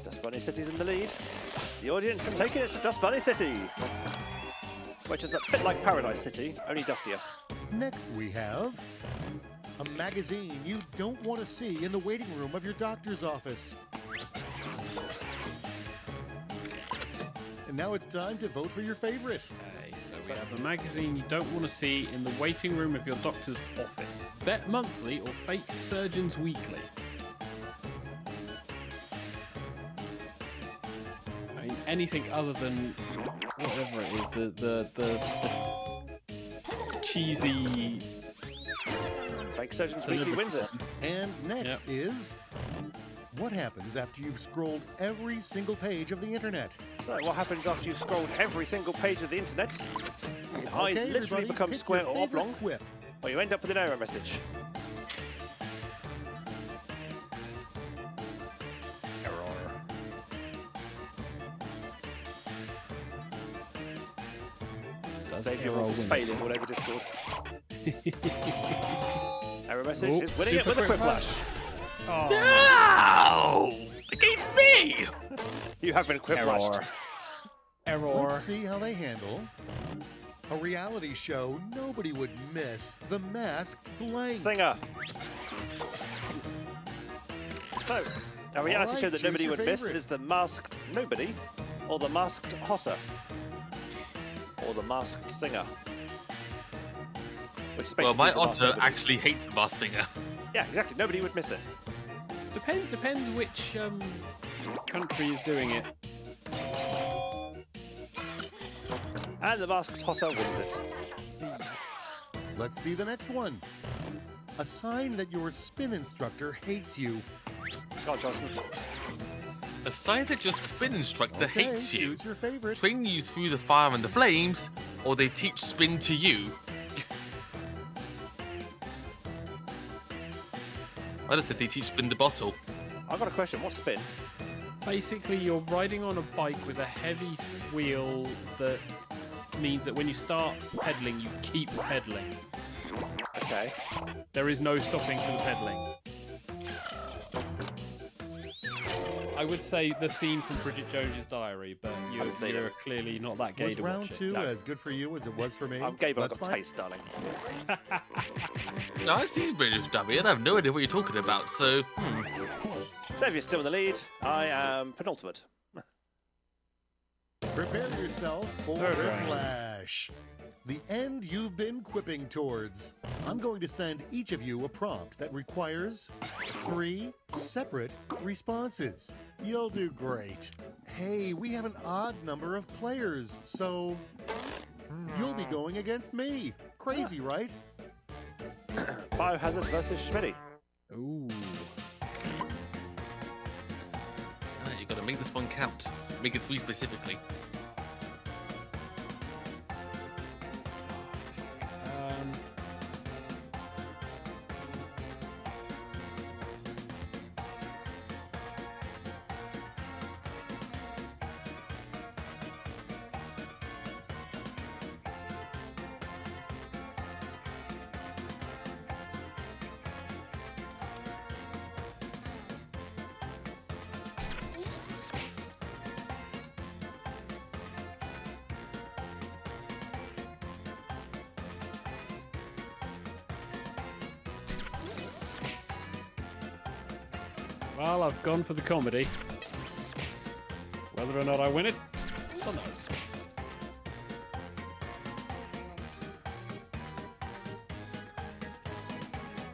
Dust Bunny City's in the lead. The audience has taken it to Dust Bunny City, which is a bit like Paradise City, only dustier. Next, we have a magazine you don't want to see in the waiting room of your doctor's office. And now it's time to vote for your favorite. Okay, so we have a magazine you don't want to see in the waiting room of your doctor's office. Vet Monthly or Fake Surgeons Weekly. I mean, anything other than whatever it is, the cheesy. Fake Surgeons Weekly wins it. And next is what happens after you've scrolled every single page of the internet? So, what happens after you've scrolled every single page of the internet? Your eyes Okay, literally everybody, become pick square your or favorite oblong, Quip. or you end up with an error message. Xavier Wolf is failing all over Discord. Error message Oh, is winning it super with a quick quiplash. Oh, No! Against me! You have been quiplashed. error. Let's see how they handle a reality show nobody would miss, The Masked Blank. Singer. So, A reality show that nobody would miss is the Masked Nobody, or the Masked Hotter, or the Masked Singer. Which is Well, basically my the Masked otter Nobody. actually hates the Masked Singer. Yeah, exactly. Nobody would miss it. Depends which country is doing it. And the Masked Hotter wins it. Let's see the next one. A sign that your spin instructor hates you. Go on, Johnson. A sign that your spin instructor Okay, hates you, choose your favorite. train you through the fire and the flames, or they teach spin to you. I just said they teach spin the bottle. I've got a question. What's spin? Basically, you're riding on a bike with a heavy wheel that means that when you start pedaling, you keep pedaling. Okay. There is no stopping to the pedaling. I would say the scene from Bridget Jones's Diary, but haven't seen you're it. clearly not that gay Was to round watch it. 2 No. as good for you as it was for me? I'm gay, but I've Let's got find- taste, darling. No, I've seen British Dummy and I have no idea what you're talking about, so... So if you're still in the lead, I am penultimate. Prepare yourself for Third round. Whiplash. The end you've been quipping towards. I'm going to send each of you a prompt that requires 3 separate responses. You'll do great. Hey, we have an odd number of players, so you'll be going against me. Crazy, right? Biohazard versus Schmitty. Ooh. You've got to make this one count. Make it 3 specifically. Well, I've gone for the comedy. Whether or not I win it, I don't know.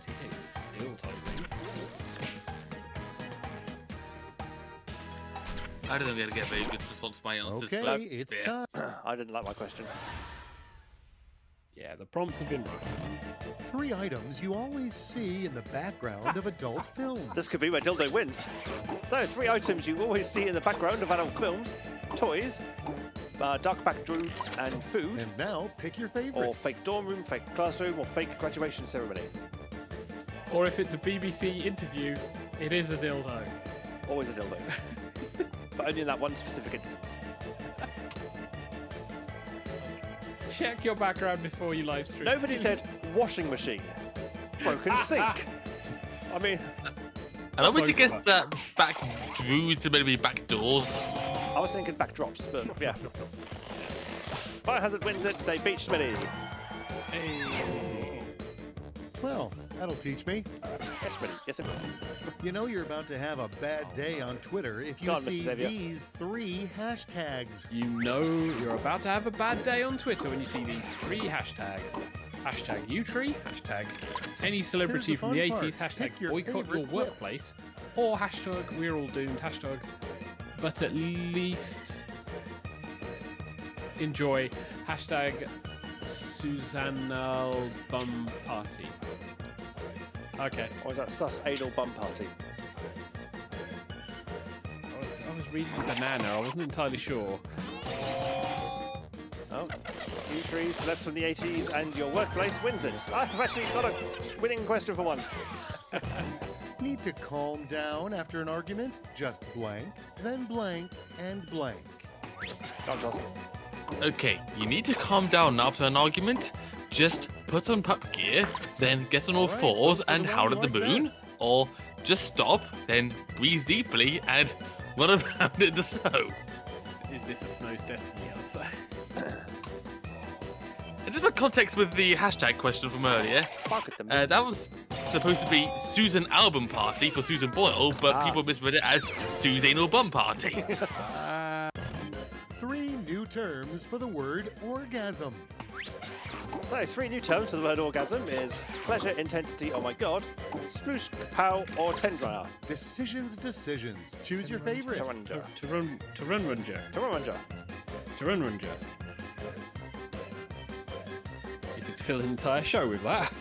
TK's still typing. I don't think I'm going to get a very good response to my answers. Okay, but, it's yeah. time. I didn't like my question. Yeah, the prompts have been rough. 3 items you always see in the background of adult films. This could be where Dildo wins. So, 3 items you always see in the background of adult films. Toys, dark back druids, and food. And now, pick your favorite. Or fake dorm room, fake classroom, or fake graduation ceremony. Or if it's a BBC interview, it is a dildo. Always a dildo. But only in that one specific instance. Check your background before you live stream. Nobody said washing machine. Broken sink. I mean, And I would So guess clever. that back druids are maybe back doors. I was thinking backdrops, but yeah. Biohazard wins it. They beat Schmitty. Well, that'll teach me. Yes, Schmitty. Yes, it will. You know you're about to have a bad day on Twitter if Go you on, Mr. see Xavier. these 3 hashtags. You know you're about to have a bad day on Twitter when you see these 3 hashtags. Hashtag Utree, hashtag any celebrity Here's the from the fun 80s, part. hashtag Pick your boycott your favorite workplace, or hashtag we're all doomed, hashtag but at least enjoy, hashtag Susanna Bum Party. Okay, Or is that sus anal bum party? I was reading banana, I wasn't entirely sure. Oh, you 3 celebs from the 80s and your workplace wins it. I've actually got a winning question for once. Need to calm down after an argument? Just blank, then blank, and blank. Go on, Johnson. Okay, you need to calm down after an argument. Just put on pup gear, then get on all Alright, fours go for and the howl one at the you like moon. best. Or just stop, then breathe deeply and run around in the snow. Is this a Snow's Destiny answer? And just for context with the hashtag question from earlier, Bark at them. that was supposed to be Susan Album Party for Susan Boyle, but people misread it as Susanal Bum Party. 3 new terms for the word orgasm. So, 3 new terms for the word orgasm is pleasure, intensity, oh my god, sploosh, kapow, or tendrunner. Decisions. Choose your favorite. Tarunja. Tarunrunja. You could fill an entire show with that.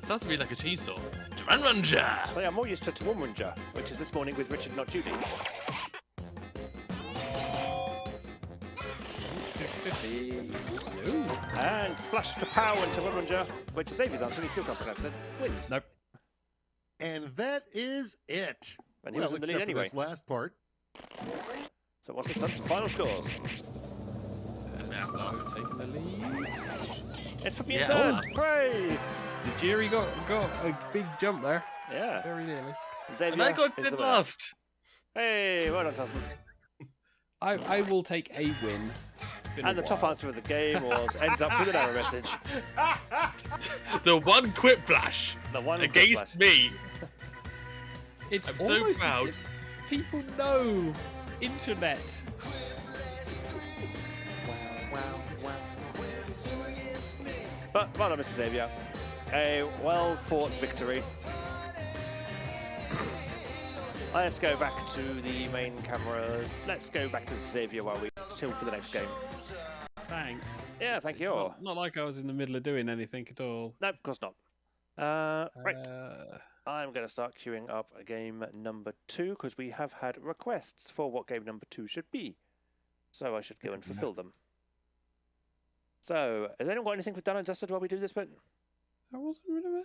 Sounds to me like a chainsaw. Tarunrunja! So I'm more used to Tarunja, which is this morning with Richard, not Judy. And Splash, Kapow, and Tarunja, which is Xavier's answer, and he still can't pronounce it, wins. Nope. And that is it. And he was in the lead except for anyway. this last part. So what's this done for final scores? Star's taking the lead. It's put me in third. Hooray! The jury got a big jump there. Yeah. Very nearly. Xavier And I got is dead the winner. last. Hey, well done, Tussin. I will take a win. And the top answer of the game ends up with an error message. The one quit flash The one against me. It's I'm so almost proud. as if people know internet. But well done, Mr. Xavier. A well-fought victory. Let's go back to the main cameras. Let's go back to Xavier while we chill for the next game. Thanks. Yeah, thank you. Not like I was in the middle of doing anything at all. No, of course not. Right. I'm going to start queuing up game number 2 because we have had requests for what game number 2 should be. So I should go and fulfill them. So, has anyone got anything for done and dusted while we do this bit? I wasn't really.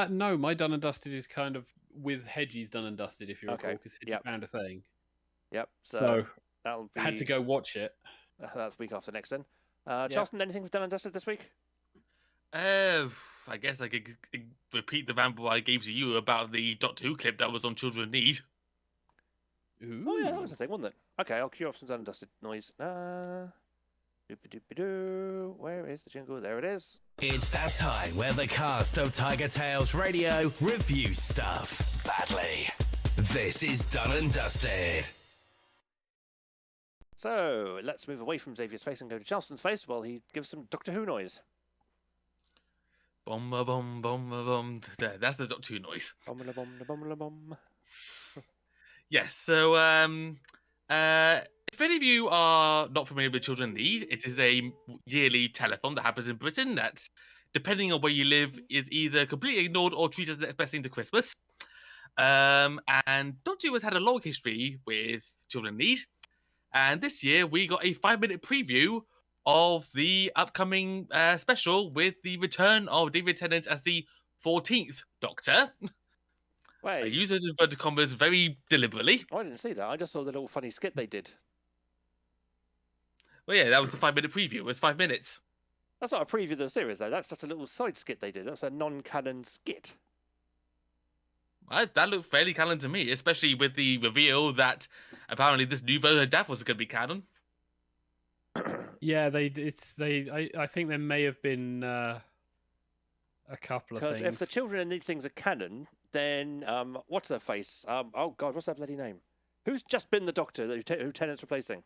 No, my done and dusted is kind of with Hedgie's done and dusted, if you recall, because Hedgie found a thing. Yep. So that'll be. I had to go watch it. That's week after next then. Charleston, anything for done and dusted this week? I guess I could repeat the ramble I gave to you about the Doctor Who clip that was on Children in Need. Ooh. Oh yeah, that was the thing, wasn't it? Okay, I'll queue up some done and dusted noise. Doop-a-doop-a-doo. Where is the jingle? There it is. It's that time where the cast of TigerTails Radio reviews stuff badly. This is Done and Dusted. So, let's move away from Xavier's face and go to Charleston's face while he gives some Doctor Who noise. Bum bum bum bum. There, that's the Doctor Who noise. Bum-a-la-bum-a-bum-a-bum. Yes. So, if any of you are not familiar with Children in Need, it is a yearly telethon that happens in Britain that, depending on where you live, is either completely ignored or treated as the next best thing to Christmas. And Doctor Who has had a long history with Children in Need. And this year, we got a 5-minute preview of the upcoming special with the return of David Tennant as the 14th Doctor. Wait. I use those inverted commas very deliberately. Oh, I didn't see that. I just saw the little funny skit they did. Well, yeah, that was the 5-minute preview. It was 5 minutes. That's not a preview of the series, though. That's just a little side skit they did. That's a non-canon skit. That looked fairly canon to me, especially with the reveal that apparently this new version of Death was going to be canon. Yeah, I think there may have been a couple of things. Because if the Children in Need things are canon, then what's her face? Oh God, what's that bloody name? Who's just been the Doctor who Tennant's replacing?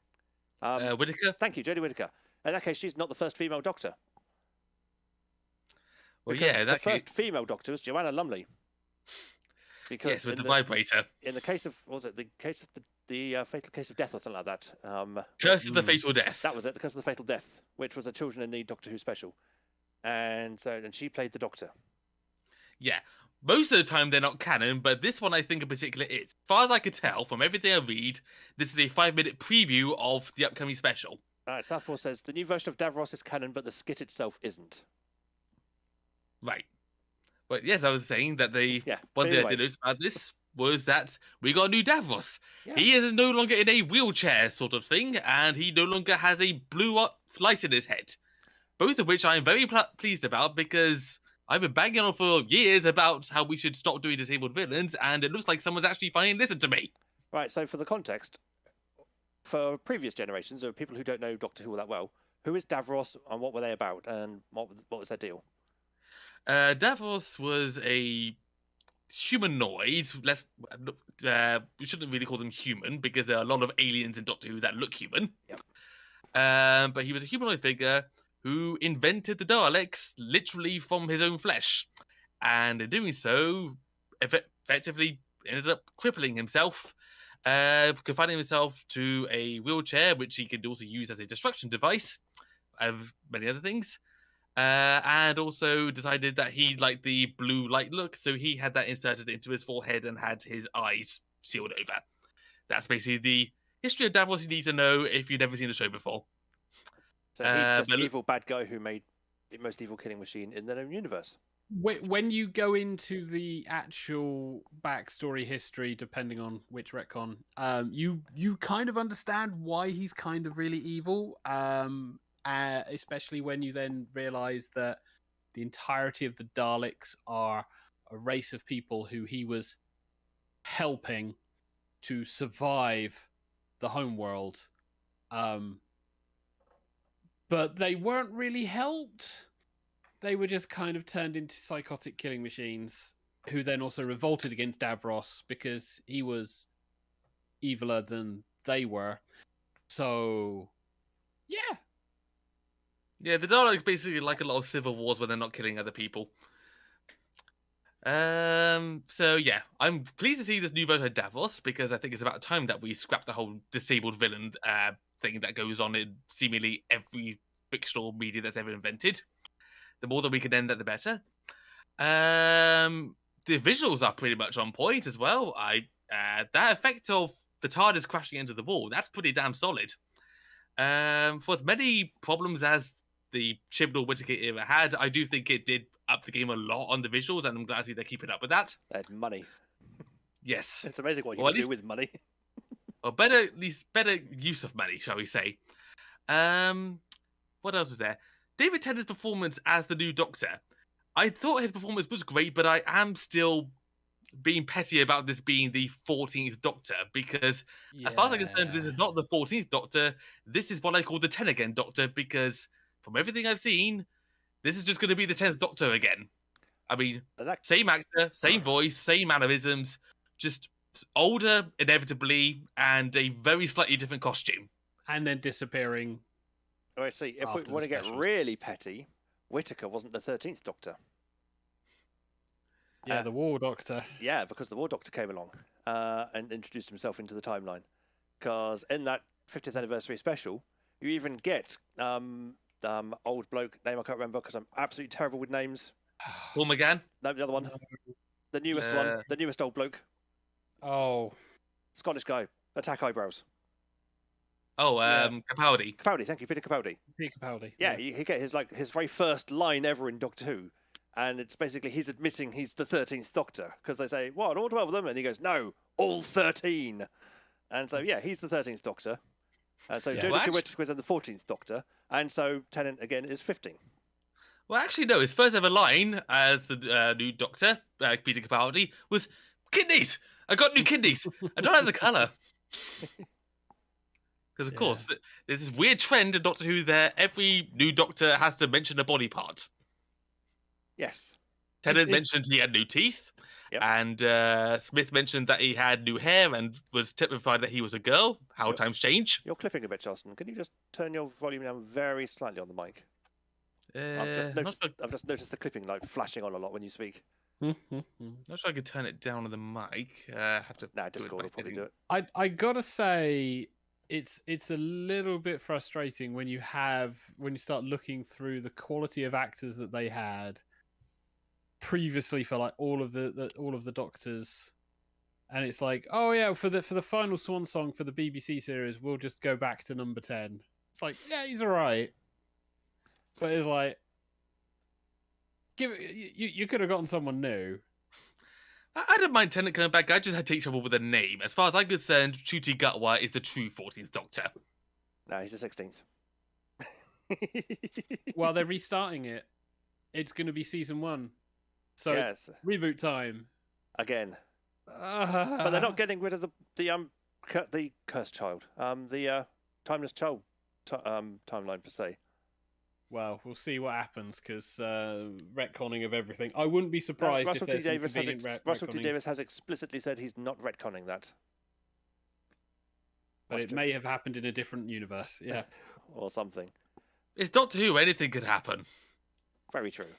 Whittaker? Thank you, Jodie Whittaker. In that case, she's not the first female Doctor. Well, Because yeah, the first female Doctor was Joanna Lumley. Because yes, with the vibrator. In the case of, what was it, the case of the fatal case of death or something like that. Curse of the Fatal Death. That was it, the Curse of the Fatal Death, which was a Children in Need Doctor Who special. And she played the Doctor. Yeah. Most of the time they're not canon, but this one I think in particular is. As far as I could tell from everything I read, this is a 5-minute preview of the upcoming special. Southpaw says, the new version of Davros is canon, but the skit itself isn't. Right. But yes, I was saying that one thing anyway. I did notice about this was that we got a new Davros. Yeah. He is no longer in a wheelchair sort of thing, and he no longer has a blue light in his head. Both of which I am very pleased about, because I've been banging on for years about how we should stop doing disabled villains, and it looks like someone's actually finally listened to me. Right, so for the context, for previous generations of people who don't know Doctor Who all that well, who is Davros and what were they about and what was their deal? Davos was a humanoid. We shouldn't really call them human because there are a lot of aliens in Doctor Who that look human. Yep. But he was a humanoid figure who invented the Daleks literally from his own flesh, and in doing so, effectively ended up crippling himself, confining himself to a wheelchair, which he could also use as a destruction device, of many other things. And also decided that he liked the blue light look, so he had that inserted into his forehead and had his eyes sealed over. That's basically the history of Davos you need to know if you've never seen the show before. So he's just an evil bad guy who made the most evil killing machine in their own universe. When you go into the actual backstory history, depending on which retcon, you kind of understand why he's kind of really evil. Especially when you then realize that the entirety of the Daleks are a race of people who he was helping to survive the homeworld. But they weren't really helped. They were just kind of turned into psychotic killing machines who then also revolted against Davros because he was eviler than they were. So, yeah. Yeah, the Daleks basically like a lot of civil wars when they're not killing other people. So yeah, I'm pleased to see this new version of Davos because I think it's about time that we scrap the whole disabled villain thing that goes on in seemingly every fictional media that's ever invented. The more that we can end that, the better. The visuals are pretty much on point as well. That effect of the TARDIS crashing into the wall, that's pretty damn solid. For as many problems as the Chibnall Whittaker era had, I do think it did up the game a lot on the visuals, and I'm glad to see they're keeping up with that. They had money. Yes. It's amazing what you can do with money. Or better use of money, shall we say. What else was there? David Tennant's performance as the new Doctor. I thought his performance was great, but I am still being petty about this being the 14th Doctor, because as far as I'm concerned, this is not the 14th Doctor. This is what I call the 10 again Doctor, because from everything I've seen, this is just going to be the 10th Doctor again. I mean, same actor, same voice, same mannerisms, just older, inevitably, and a very slightly different costume. And then disappearing. All right, see, if we want to get really petty, Whittaker wasn't the 13th Doctor. Yeah, the War Doctor. Yeah, because the War Doctor came along and introduced himself into the timeline. Because in that 50th anniversary special, you even get old bloke, name I can't remember because I'm absolutely terrible with names. Paul McGann? No, the other one. The newest one. The newest old bloke. Oh. Scottish guy. Attack eyebrows. Oh, Capaldi. Capaldi, thank you, Peter Capaldi. Peter Capaldi. Yeah, he get his very first line ever in Doctor Who. And it's basically he's admitting he's the 13th Doctor. Because they say, what, all 12 of them? And he goes, no, all 13. And so, yeah, he's the 13th Doctor. And so Jodie Whittaker was in the 14th Doctor. And so Tennant, again, is 15. Well, actually, no. His first ever line as the new Doctor, Peter Capaldi, was, kidneys! I got new kidneys! I don't like the colour. Because, of course, there's this weird trend in Doctor Who that every new Doctor has to mention a body part. Yes. Tennant mentioned he had new teeth. Yep. And Smith mentioned that he had new hair and was typified that he was a girl. How times change. You're clipping a bit, Charleston. Can you just turn your volume down very slightly on the mic? I've just noticed the clipping like flashing on a lot when you speak. Not sure I could turn it down on the mic. Have to. Nah, Discord will probably do it. I gotta say, it's a little bit frustrating when you start looking through the quality of actors that they had previously for like all of the Doctors, and it's like, oh yeah, for the final swan song for the BBC series, we'll just go back to number 10. It's like, yeah, he's alright, but it's like, you could have gotten someone new. I don't mind Tennant coming back. I just had to take trouble with the name. As far as I'm concerned, Ncuti Gatwa is the true 14th Doctor. No, he's the 16th. Well, they're restarting it. It's going to be season 1. So it's reboot time. Again. But they're not getting rid of the cursed child. The timeless child timeline per se. well, we'll see what happens because retconning of everything. I wouldn't be surprised Russell if T. there's Russell T. Davis has explicitly said he's not retconning that. But it may have happened in a different universe, yeah. Or something. It's Doctor Who. Anything could happen. Very true.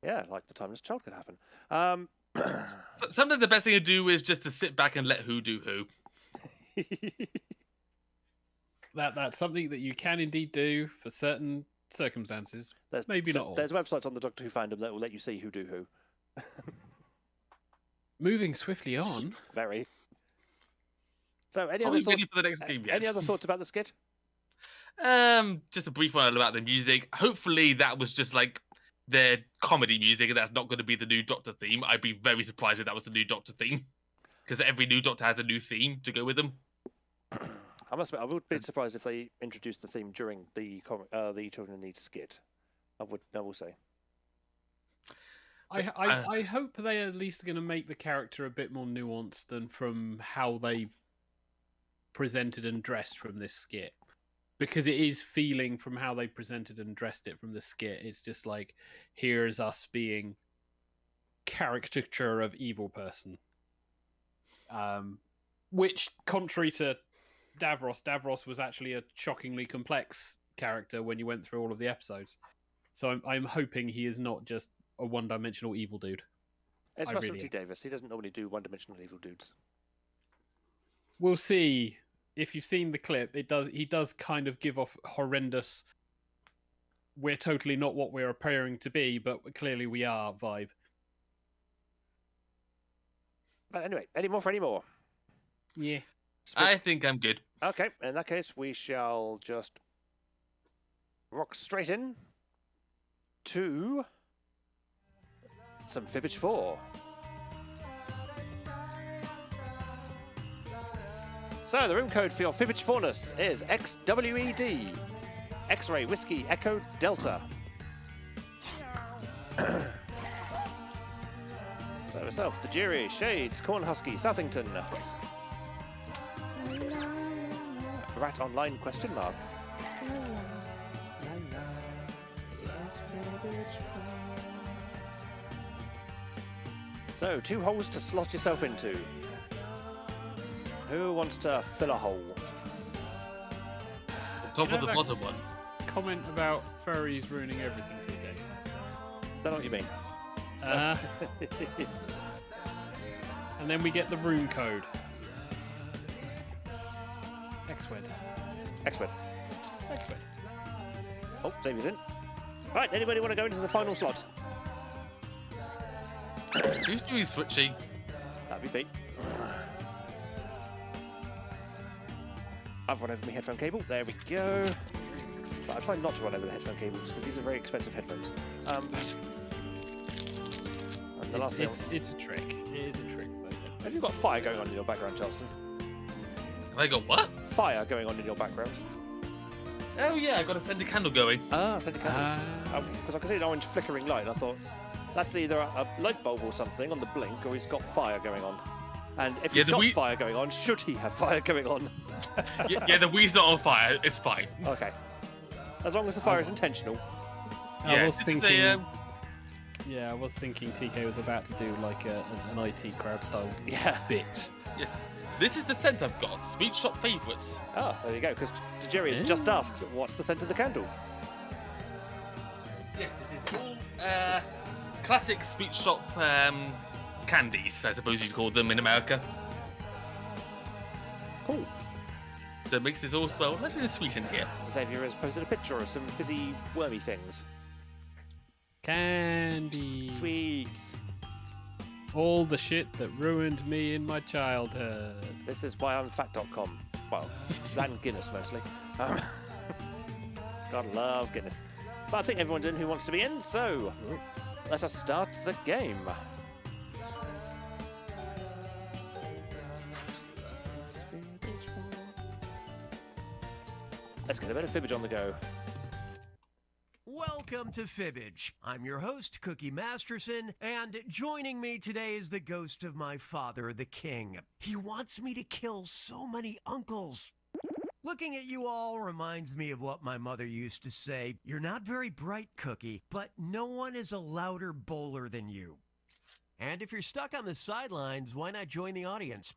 Yeah, like the Timeless Child could happen. Sometimes the best thing to do is just to sit back and let Who do Who. That's something that you can indeed do for certain circumstances. Maybe not all. There's websites on the Doctor Who fandom that will let you see Who do Who. Moving swiftly on. Very. So, any Ready for the next game yet? Any other thoughts about the skit? Just a brief one about the music. Hopefully that was just like their comedy music and that's not going to be the new Doctor theme. I'd be very surprised if that was the new Doctor theme. Because every new Doctor has a new theme to go with them. I would be surprised if they introduced the theme during the Children Need skit. I will say. I hope they are at least going to make the character a bit more nuanced than from how they've presented and dressed from this skit. Because it is feeling from how they presented and dressed it from the skit. It's just like, here's us being caricature of evil person. Which, contrary to Davros was actually a shockingly complex character when you went through all of the episodes. So I'm hoping he is not just a one-dimensional evil dude. It's Russell T. Davis. He doesn't normally do one-dimensional evil dudes. We'll see. If you've seen the clip, he does kind of give off horrendous, we're totally not what we're appearing to be, but clearly we are vibe. But anyway, any more? Yeah. I think I'm good. Okay, in that case, we shall just rock straight in to some Fibbage 4. So, the room code for your Fibbage 4-ness is XWED. X-Ray Whiskey Echo Delta. So, myself, the Jury, Shades, Cornhusky, Southington. Rat Online ? So, 2 holes to slot yourself into. Who wants to fill a hole? Top of the bottom one. Comment about furries ruining everything for the game. Don't know what you mean. And then we get the room code. X-Wed. Oh, Xavier's in. Right, anybody want to go into the final slot? Who's doing switching? That'd be Pete. I've run over my headphone cable. There we go. So I try not to run over the headphone cables because these are very expensive headphones. And the last thing... It's a trick. It is a trick. Have you got fire going on in your background, Charleston? Have I got what? Fire going on in your background. Oh yeah, I got a scented candle going. Scented candle. Because I can see an orange flickering light. And I thought that's either a light bulb or something on the blink, or he's got fire going on. And if he's got fire going on, should he have fire going on? yeah, the Wii's not on fire. It's fine. Okay. As long as the fire is intentional. I was thinking TK was about to do like an IT crowd style bit. Yes. This is the scent I've got. Sweet shop favourites. Ah, there you go. Because Jerry has just asked, what's the scent of the candle? Yes, it is all classic sweet shop candies, I suppose you'd call them in America. Cool. So it makes this all smell a little sweet in here. Xavier has posted a picture of some fizzy, wormy things. Candy. Sweets. All the shit that ruined me in my childhood. This is why I'm fat.com. Well, and Guinness mostly. God love Guinness. But I think everyone's in who wants to be in, so let us start the game. Let's get a bit of Fibbage on the go. Welcome to Fibbage. I'm your host, Cookie Masterson, and joining me today is the ghost of my father, the king. He wants me to kill so many uncles. Looking at you all reminds me of what my mother used to say. You're not very bright, Cookie, but no one is a louder bowler than you. And if you're stuck on the sidelines, why not join the audience?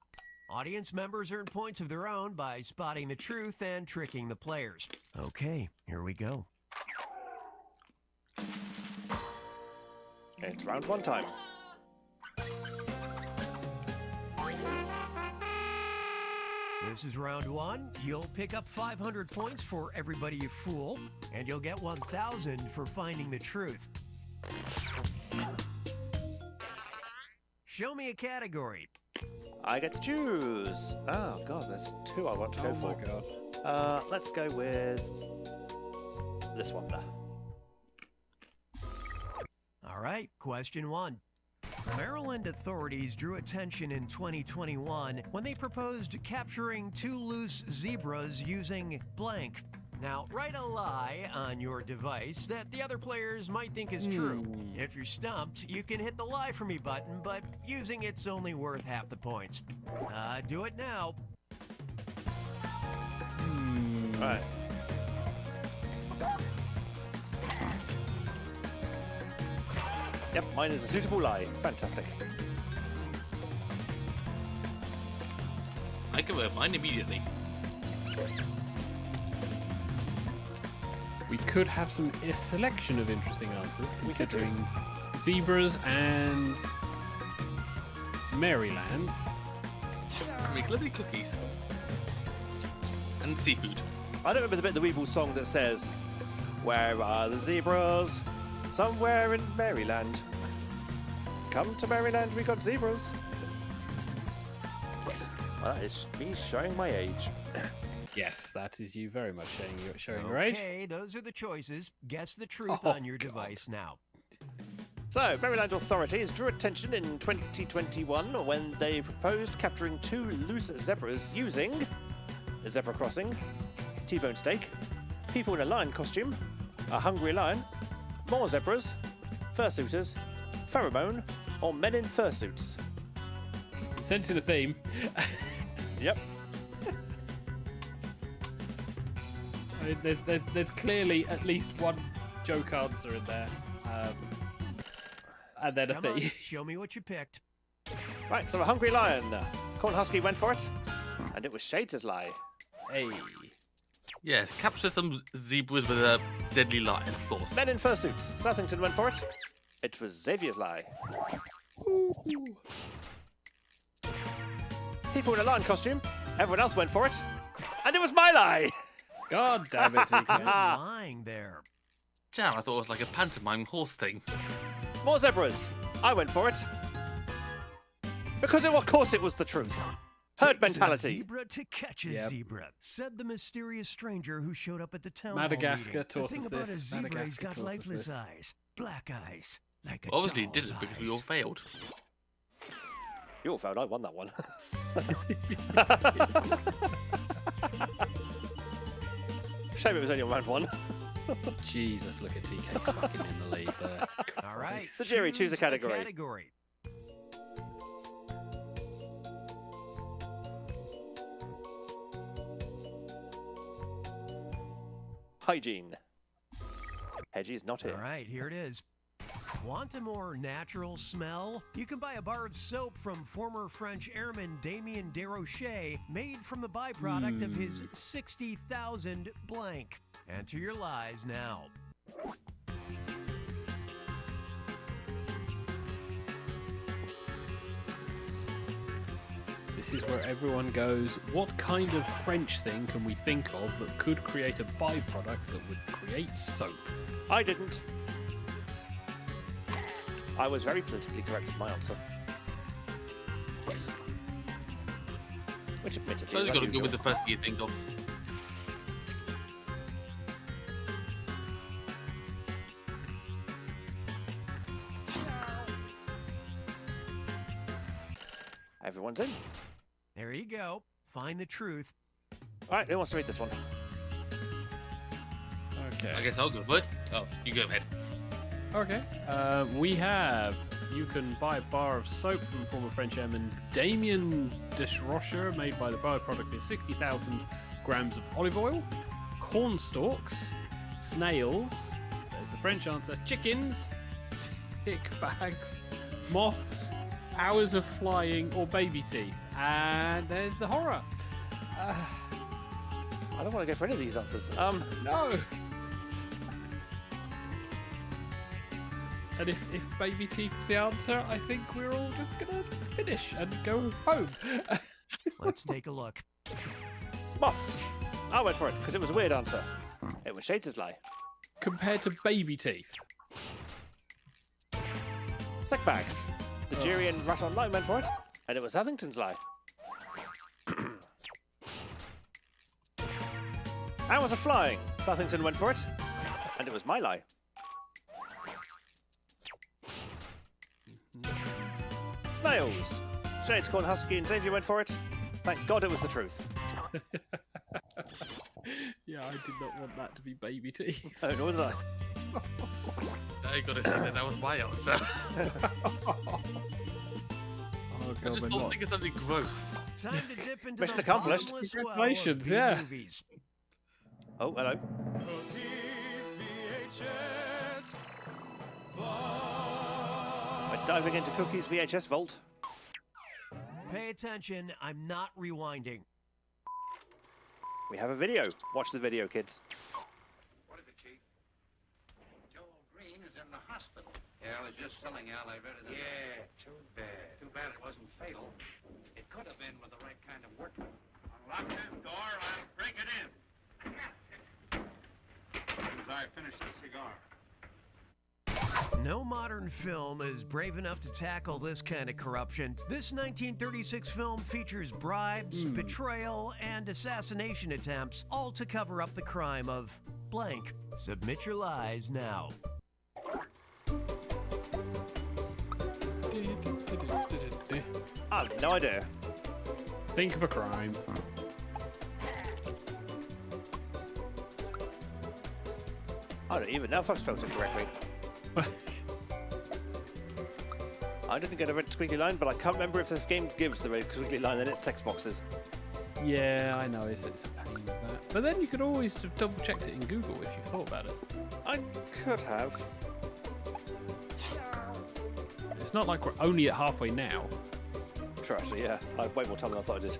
Audience members earn points of their own by spotting the truth and tricking the players. Okay, here we go. It's round 1 time. This is round 1. You'll pick up 500 points for everybody you fool, and you'll get 1,000 for finding the truth. Show me a category. I get to choose. Oh, God, there's 2 I want to go for. Oh, my God. Let's go with this one there. All right, question 1. Maryland authorities drew attention in 2021 when they proposed capturing 2 loose zebras using blank. Now, write a lie on your device that the other players might think is true. If you're stumped, you can hit the lie for me button, but using it's only worth half the points. Do it now. All right. Yep, mine is a suitable lie. Fantastic. I can work mine immediately. We could have a selection of interesting answers, considering zebras and Maryland. I make lovely cookies. And seafood. I don't remember the bit of the Weeble song that says, "Where are the zebras? Somewhere in Maryland. Come to Maryland, we got zebras." Well, that is me showing my age. Yes, that is you very much showing your age. Okay, those are the choices. Guess the truth on your device now. So, Maryland authorities drew attention in 2021 when they proposed capturing 2 loose zebras using a zebra crossing, T-bone steak, people in a lion costume, a hungry lion, more zebras, fursuiters, pheromone, or men in fursuits. I'm sensing a theme. Yep. I mean, there's clearly at least one joke answer in there. And then Come a on, theme. show me what you picked. Right, so a hungry lion. Cornhusky went for it, and it was Shader's lie. Hey. Yes, capture some zebras with a deadly lion, of course. Men in fursuits. Southington went for it. It was Xavier's lie. Ooh. People in a lion costume. Everyone else went for it, and it was my lie. God damn it, Good TK. lying there. Damn, I thought it was like a pantomime horse thing. More zebras. I went for it. Because of course it was the truth. Herd Takes a mentality. zebra to catch a Yep. zebra, said the mysterious stranger who showed up at the town Madagascar hall meeting. taught The thing us about this. a zebra, he's Madagascar got taught us lifeless this. eyes, black eyes, like a Obviously it doll's didn't because we eyes. all failed. You all failed. I won that one. Shame it was only on round 1. Jesus, look at TK fucking in the lead there. All right, The jury, choose a category. Hygiene. Hedgie's not here. All right, here it is. Want a more natural smell? You can buy a bar of soap from former French airman Damien Desrochers, made from the byproduct of his 60,000 blank. Enter your lies now. This is where everyone goes, what kind of French thing can we think of that could create a byproduct that would create soap? I didn't. I was very politically correct with my answer. Which admittedly So is you've got to go unusual. with the first thing you think of. Everyone's in. There you go. Find the truth. All right, who wants to read this one? Okay. I guess I'll go for it. Oh, you go ahead. Okay. We have, you can buy a bar of soap from former French airman Damien Desrochers, made by the byproduct of 60,000 grams of olive oil, corn stalks, snails, there's the French answer, chickens, sick bags, moths, hours of flying, or baby teeth. And there's the horror. I don't want to go for any of these answers. No. And if baby teeth is the answer, I think we're all just going to finish and go home. Let's take a look. Moths. I went for it because it was a weird answer. It was Shades' lie. Compared to baby teeth. Sick bags. The jury and Rat Online went for it, and it was Southington's lie. Hours of flying. Southington went for it, and it was my lie. Snails. Shades, Corn Husky, and Xavier went for it. Thank God it was the truth. Yeah, I did not want that to be baby teeth. Oh, nor did I. I gotta say that was my answer. Oh, I just don't think it's something gross. Time to dip into Mission the accomplished. bottomless well of Congratulations, B yeah. movies. Oh, hello. We're diving into Cookie's VHS vault. Pay attention, I'm not rewinding. We have a video. Watch the video, kids. What is it, Chief? Joel Green is in the hospital. Yeah, I was just telling Al I read it. Yeah, too bad. Too bad it wasn't fatal. It could have been with the right kind of workman. Unlock this door, I'll break it in. As I finish the cigar. No modern film is brave enough to tackle this kind of corruption. This 1936 film features bribes, betrayal, and assassination attempts, all to cover up the crime of blank. Submit your lies now. I have no idea. Think of a crime. I don't even know if I've spelled it correctly. I didn't get a red squiggly line, but I can't remember if this game gives the red squiggly line in its text boxes. Yeah, I know, it's a pain with that. But then you could always have double-checked it in Google if you thought about it. I could have. It's not like we're only at halfway now. True, actually, yeah. I had way more time than I thought I did.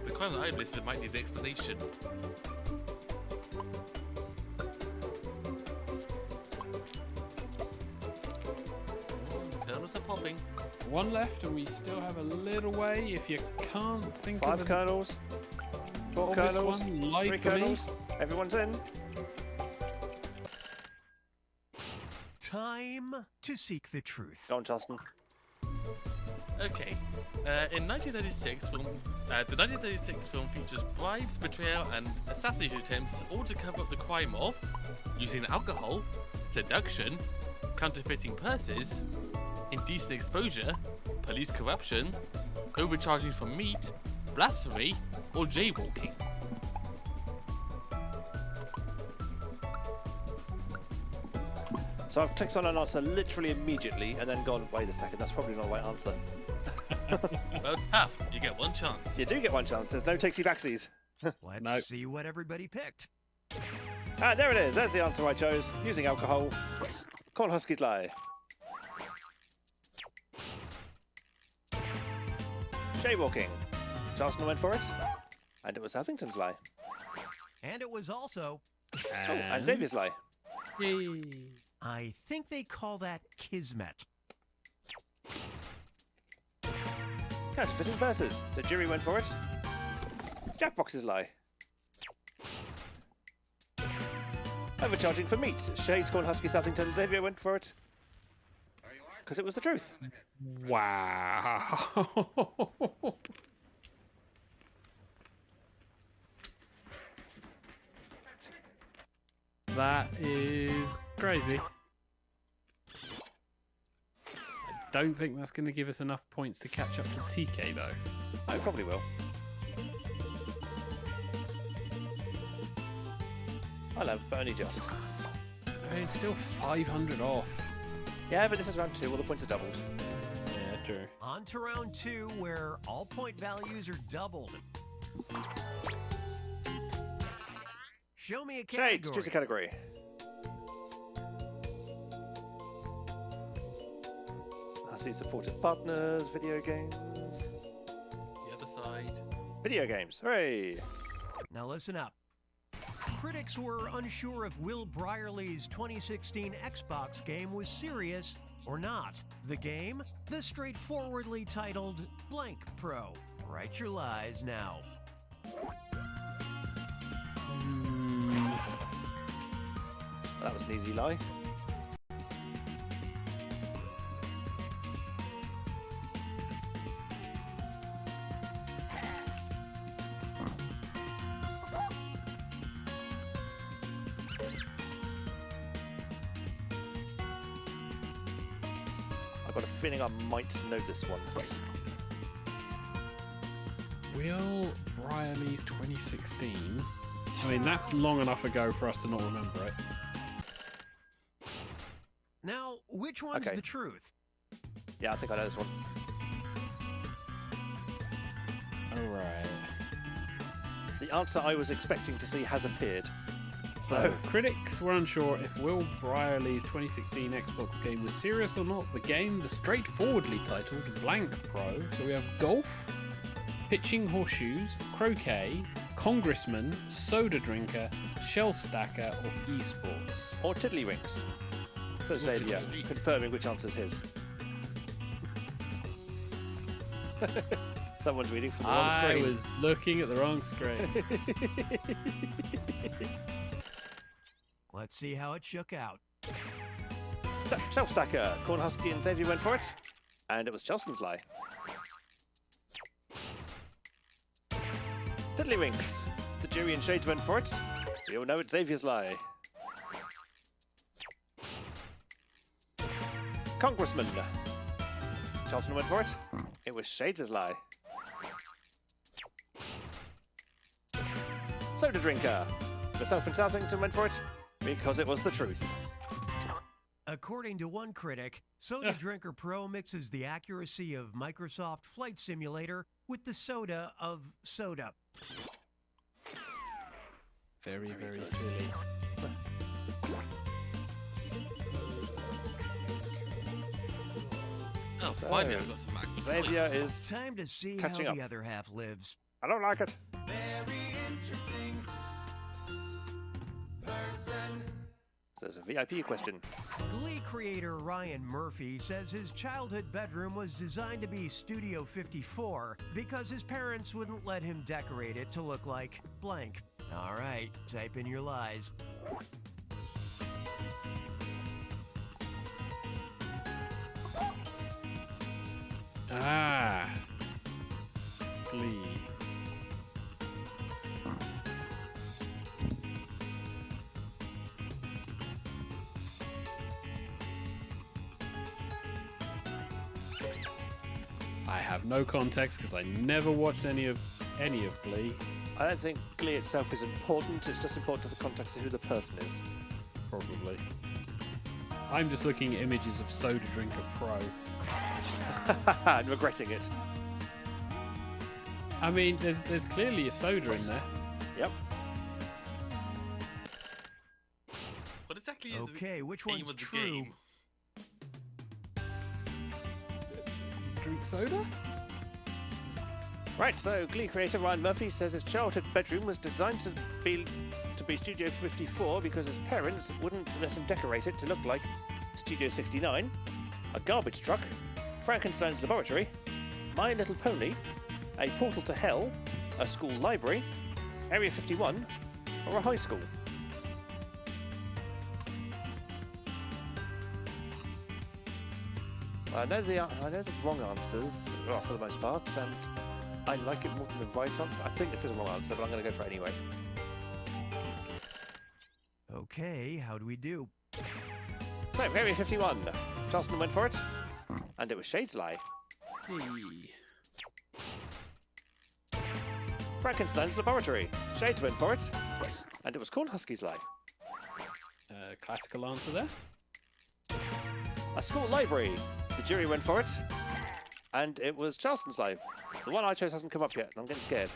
The crime that I've listed might need an explanation. Kernels are popping. One left, and we still have a little way. If you can't think 5 of kernels. 4 obvious kernels. one, lie 3 for me. kernels. Everyone's in. Time to seek the truth. Go on, Justin. Okay. In 1936, the 1936 film features bribes, betrayal, and assassination attempts, all to cover up the crime of using alcohol, seduction, counterfeiting purses, indecent exposure, police corruption, overcharging for meat, blasphemy, or jaywalking. So I've clicked on an answer literally immediately and then gone, wait a second, that's probably not the right answer. Well, tough. You get one chance. You do get one chance. There's no takesy-backsies. Let's see what everybody picked. Ah, there it is. There's the answer I chose. Using alcohol. Corn Husky's lie. Jaywalking. Charleston went for it. And it was Southington's lie. And it was also, Oh, and Xavier's lie. Yay. I think they call that kismet. Counterfeiting verses. The jury went for it. Jackbox's lie. Overcharging for meat. Shades, Corn Husky, Southington, Xavier went for it. Because it was the truth. Wow. That is crazy. I don't think that's going to give us enough points to catch up to TK, though. I probably will. I know, but only just. I mean, still 500 off. Yeah, but this is round 2, all the points are doubled. Yeah, true. On to round 2, where all point values are doubled. Show me a category. Shades, choose a category. I see supportive partners, video games. The other side. Video games, hooray! Now listen up. Critics were unsure if Will Brierly's 2016 Xbox game was serious or not. The game? The straightforwardly titled Blank Pro. Write your lies now. That was an easy lie. I've got a feeling I might know this one. Will Brierly's 2016. I mean, that's long enough ago for us to not remember it. Now, which one's Okay. the truth? Yeah, I think I know this one. Alright. The answer I was expecting to see has appeared. So, critics were unsure if Will Brierly's 2016 Xbox game was serious or not. The game, the straightforwardly titled Blank Pro. So we have golf, pitching horseshoes, croquet, congressman, soda drinker, shelf stacker, or esports. Or Tiddlywinks. So Xavier, confirming which answer's his. Someone's reading from the wrong I screen. was looking at the wrong screen. Let's see how it shook out. Shelf stacker. Cornhusky and Xavier went for it. And it was Chelsea's lie. Tiddlywinks. The jury and Shades went for it. We all know it's Xavier's lie. Congressman. Charlton went for it. It was Shades' lie. Soda drinker. Myself and Southington went for it because it was the truth. According to one critic, Soda Drinker Pro mixes the accuracy of Microsoft Flight Simulator with the soda of soda. Very, very silly. Oh, So, finally I've got some Mac. Xavier is Time to see catching how up. the other half lives. I don't like it. So it's a VIP question. Glee creator Ryan Murphy says his childhood bedroom was designed to be Studio 54 because his parents wouldn't let him decorate it to look like blank. All right, type in your lies. Ah. Glee. I have no context because I never watched any of Glee. I don't think Glee itself is important. It's just important to the context of who the person is. Probably. I'm just looking at images of Soda Drinker Pro. And regretting it. I mean, there's clearly a soda in there. Yep. What exactly is Okay, which the aim one's of the true? game? Drink soda? Right, so Glee creator Ryan Murphy says his childhood bedroom was designed to be Studio 54 because his parents wouldn't let him decorate it to look like Studio 69, a garbage truck, Frankenstein's laboratory, My Little Pony, a portal to hell, a school library, Area 51, or a high school. I know the wrong answers, well, for the most part, and I like it more than the right answer. I think this is a wrong answer, but I'm going to go for it anyway. Okay, how do we do? So, Area 51. Charleston went for it, and it was Shades' lie. Hey. Frankenstein's laboratory. Shades went for it, and it was Cornhusky's lie. Classical answer there. A school library. The jury went for it, and it was Charleston's lie. The one I chose hasn't come up yet, and I'm getting scared.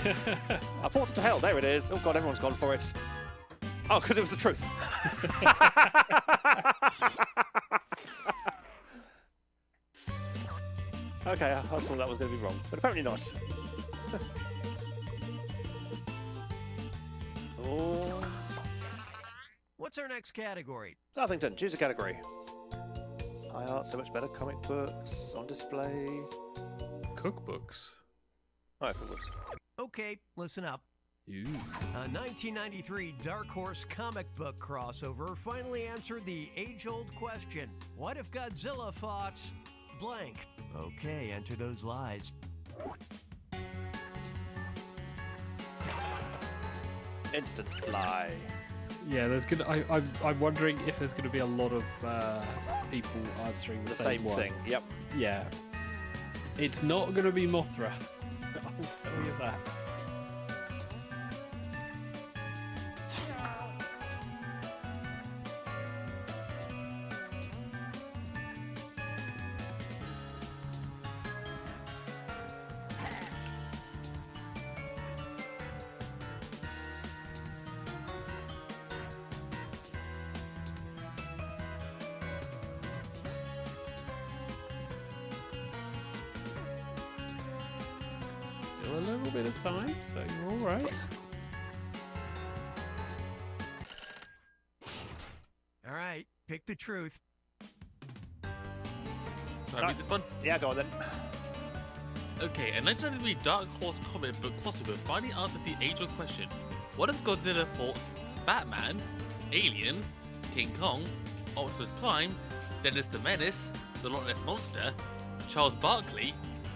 A portal to hell. There it is. Oh god, everyone's gone for it. Oh, because it was the truth. Okay, I thought that was going to be wrong, but apparently not. Oh. What's our next category? Southington, choose a category. High art, so much better. Comic books on display. Cookbooks. Oh, cookbooks. Okay, listen up. Ooh. A 1993 Dark Horse comic book crossover finally answered the age-old question, what if Godzilla fought blank? Okay, enter those lies. Instant lie. Yeah, there's gonna. I'm wondering if there's gonna be a lot of people answering the same one. thing. Yep. Yeah. It's not gonna be Mothra. I'll tell you that. Still a little bit of time, so you're all right. All right, pick the truth. So I read this one? Yeah, go on then. Okay, a 1993 Dark Horse comic book crossover finally answered the age-old question: what if Godzilla fought Batman, Alien, King Kong, Optimus Prime, Dennis the Menace, the Loch Ness Monster, Charles Barkley,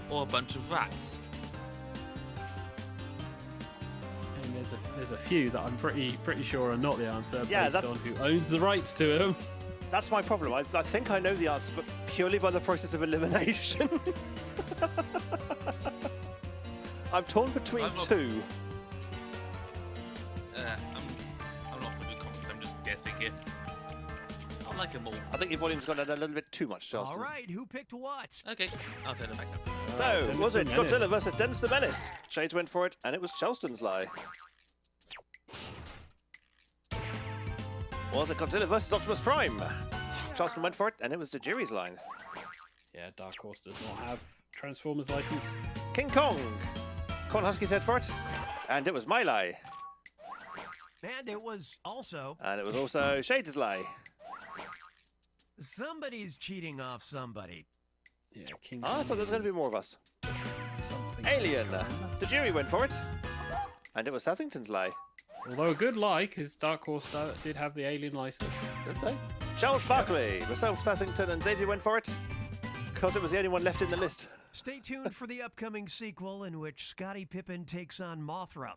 or a bunch of rats? And there's a few that I'm pretty sure are not the answer Yeah, based on who owns the rights to them. That's my problem. I think I know the answer, but purely by the process of elimination. I'm torn between two. I'm not putting comments, I'm just guessing here. I like them all. I think your volume's gone down a little bit too much, Charleston. All right, who picked what? Okay, I'll turn it back up. So, Dennis was the it Menace. Godzilla versus Dennis the Menace? Shades went for it, and it was Charleston's lie. Was it Godzilla versus Optimus Prime? Charleston went for it, and it was the jury's line. Yeah, Dark Horse does not have Transformers license. King Kong. Corn Husky said for it, and it was my lie. And it was also... And it was also Shades' lie. somebody's cheating off somebody. Yeah, King I thought there was going to be more of us. something. Alien. The jury went for it, and it was Southington's lie. Although a good lie, because Dark Horse did have the Alien license. Did they? Charles Barkley, myself, Southington, and Xavier went for it, because it was the only one left in the list. Stay tuned for the upcoming sequel in which Scottie Pippen takes on Mothra.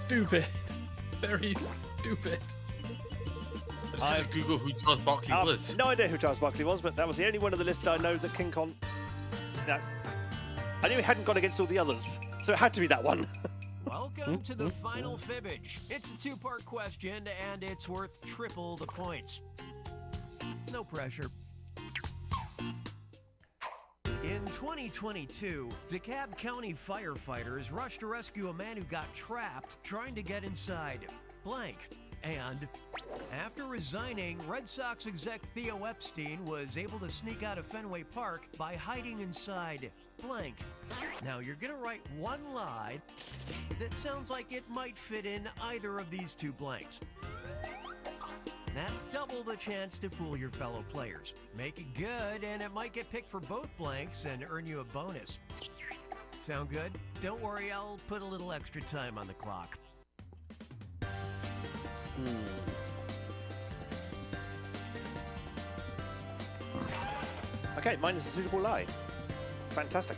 Stupid. Very stupid. I have Google who Charles Barkley was. No idea who Charles Barkley was, but that was the only one of the list I know that King Kong... No. I knew he hadn't gone against all the others, so it had to be that one. Welcome to the final fibbage. It's a two-part question, and it's worth triple the points. No pressure. In 2022, DeKalb County firefighters rushed to rescue a man who got trapped trying to get inside blank. And after resigning, Red Sox exec Theo Epstein was able to sneak out of Fenway Park by hiding inside blank. Now you're gonna write one lie that sounds like it might fit in either of these two blanks. That's double the chance to fool your fellow players. Make it good, and it might get picked for both blanks and earn you a bonus. Sound good? Don't worry, I'll put a little extra time on the clock. Okay, mine is a suitable lie. Fantastic.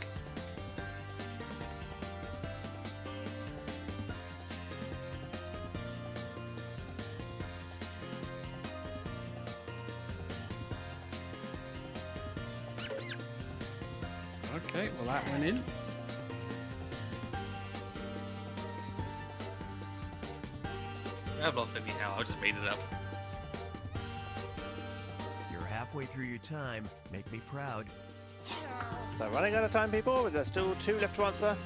Okay, well that went in. I've lost anyhow, I just made it up. You're halfway through your time. Make me proud. So running out of time, people. There's still 2 left to answer.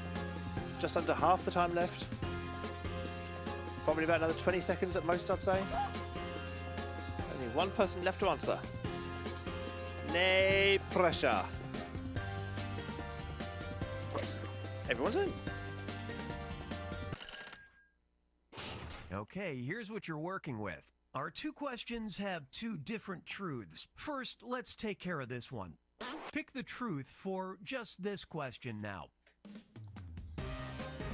Just under half the time left. Probably about another 20 seconds at most, I'd say. Only 1 person left to answer. No pressure. Everyone's in. Okay, here's what you're working with. Our 2 questions have 2 different truths. First, let's take care of this one. Pick the truth for just this question now.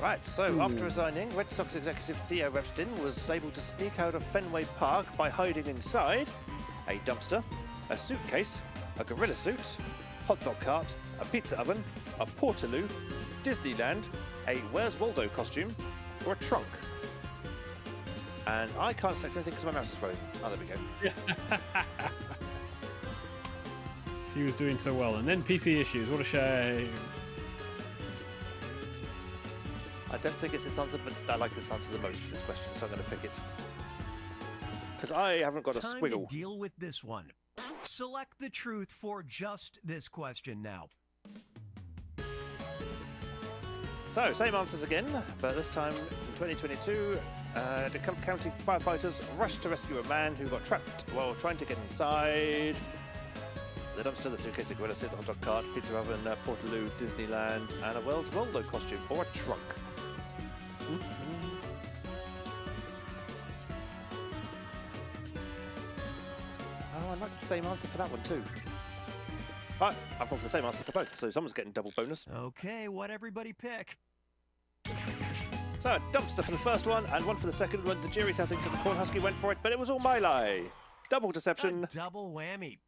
Right, so after resigning, Red Sox executive Theo Epstein was able to sneak out of Fenway Park by hiding inside a dumpster, a suitcase, a gorilla suit, hot dog cart, a pizza oven, a portaloo, Disneyland, a Where's Waldo costume, or a trunk. And I can't select anything because my mouse is frozen. Oh, there we go. He was doing so well. And then PC issues. What a shame. I don't think it's this answer, but I like this answer the most for this question, so I'm going to pick it. Because I haven't got a Time squiggle. to deal with this one. Select the truth for just this question now. So, same answers again, but this time in 2022, DeKalb County firefighters rushed to rescue a man who got trapped while trying to get inside the dumpster, the suitcase, the gorilla suit, the hot dog cart, pizza oven, portaloo, Disneyland, and a Where's Waldo costume, or a trunk. Oh, I like the same answer for that one too. Right, I've gone for the same answer for both, so someone's getting double bonus. Okay, what everybody pick? So, a dumpster for the first one, and one for the second one. The Jerry Southington Cornhusky went for it, but it was all my lie. Double deception. A double whammy.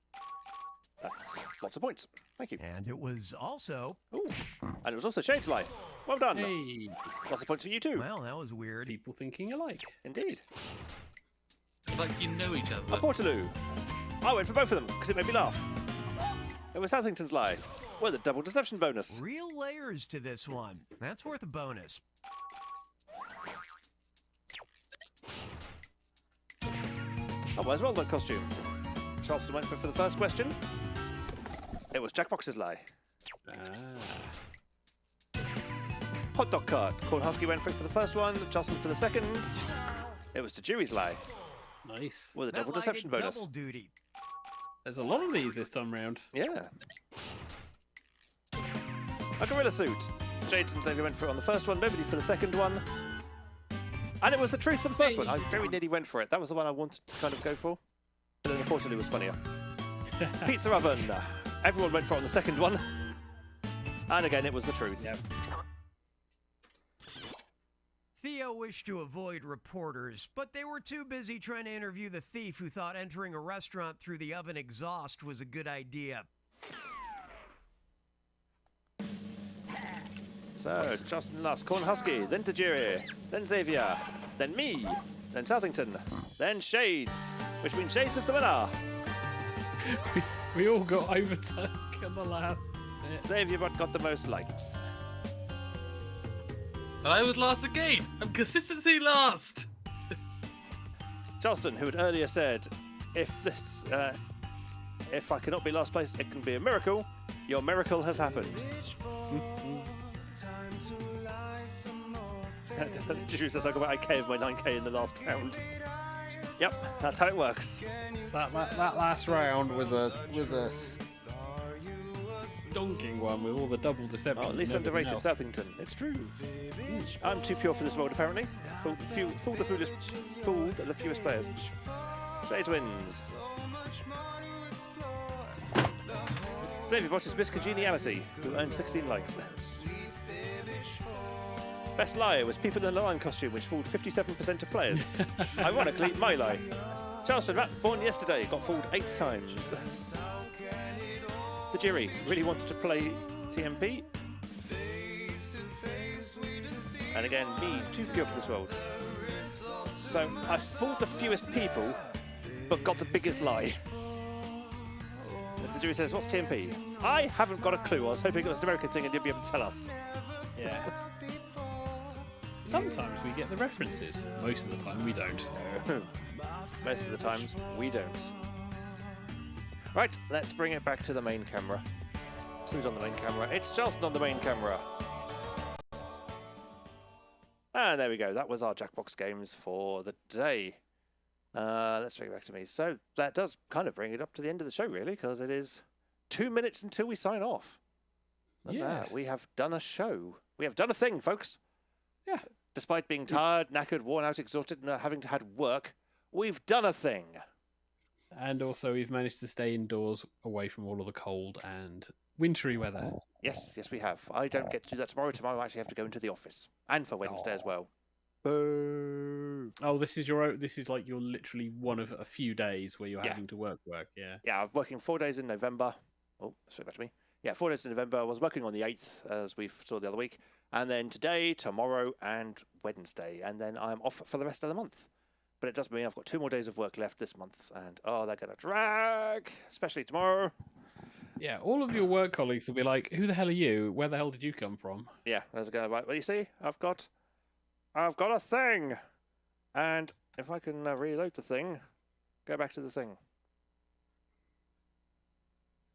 That's lots of points. Thank you. And it was also... Ooh, and it was also Shade's lie. Well done. Hey. Lots of points for you too. Well, that was weird. People thinking alike. Indeed. It's like you know each A other. portaloo. I went for both of them because it made me laugh. It was Southington's lie. With a double deception bonus. Real layers to this one. That's worth a bonus. Oh, Where's Waldo costume? Charleston went for the first question. It was Jack Box's lie. Hot dog cart. Cornhusky went for it for the first one. Charleston for the second. It was DeJury's lie. Nice. With a That double lie deception did bonus. Double duty. There's a lot of these this time round. Yeah. A gorilla suit. Jade and Xavier went for it on the first one. Nobody for the second one. And it was the truth for the first one. I very nearly went for it. That was the one I wanted to kind of go for. But then the portaloo was funnier. Pizza oven. Everyone went for it on the second one. And again, it was the truth. Yep. Theo wished to avoid reporters, but they were too busy trying to interview the thief who thought entering a restaurant through the oven exhaust was a good idea. So, Justin last. Cornhusky, then Tajiri, then Xavier, then me, then Southington, then Shades, which means Shades is the winner. We all got overtook at the last bit. Xavier got the most likes. And I was last again. I'm consistency last. Charleston, who had earlier said, if I cannot be last place, it can be a miracle. Your miracle has happened. Juju says I got about 8k of my 9k in the last round. Yep, that's how it works. That last round was a stonking one with all the double deception. Oh, at least and everything underrated else. Southington. It's true. I'm too pure for this world, apparently. Fooled the fewest players. Shades wins. Xavier brought his Miss Congeniality, who earned 16 likes. Best lie was people in the lion costume, which fooled 57% of players. Ironically, my lie. Charleston, rat born yesterday, got fooled 8 times. The jury really wanted to play TMP. And again, me, too pure for this world. So, I fooled the fewest people, but got the biggest lie. The jury says, what's TMP? I haven't got a clue. I was hoping it was an American thing and you'd be able to tell us. Yeah. Sometimes we get the references. Most of the time we don't. Most of the times, we don't. Right, let's bring it back to the main camera. Who's on the main camera? It's Charleston on the main camera. And there we go. That was our Jackbox games for the day. Let's bring it back to me. So that does kind of bring it up to the end of the show, really, because it is 2 minutes until we sign off. Look at that. We have done a show. We have done a thing, folks. Yeah. Despite being tired, knackered, worn out, exhausted, and having to had work, we've done a thing. And also, we've managed to stay indoors, away from all of the cold and wintry weather. Yes, we have. I don't get to do that tomorrow. Tomorrow I actually have to go into the office. And for Wednesday as well. Boo. Oh, this is like you're literally one of a few days where you're having to work, yeah. Yeah, I'm working 4 days in November. Oh, straight back to me. Yeah, 4 days in November. I was working on the 8th, as we saw the other week. And then today, tomorrow, and Wednesday. And then I'm off for the rest of the month. But it does mean I've got 2 more days of work left this month. And, they're going to drag, especially tomorrow. Yeah, all of your work colleagues will be like, who the hell are you? Where the hell did you come from? Yeah, there's a guy like, well, you see, I've got a thing. And if I can reload the thing, go back to the thing.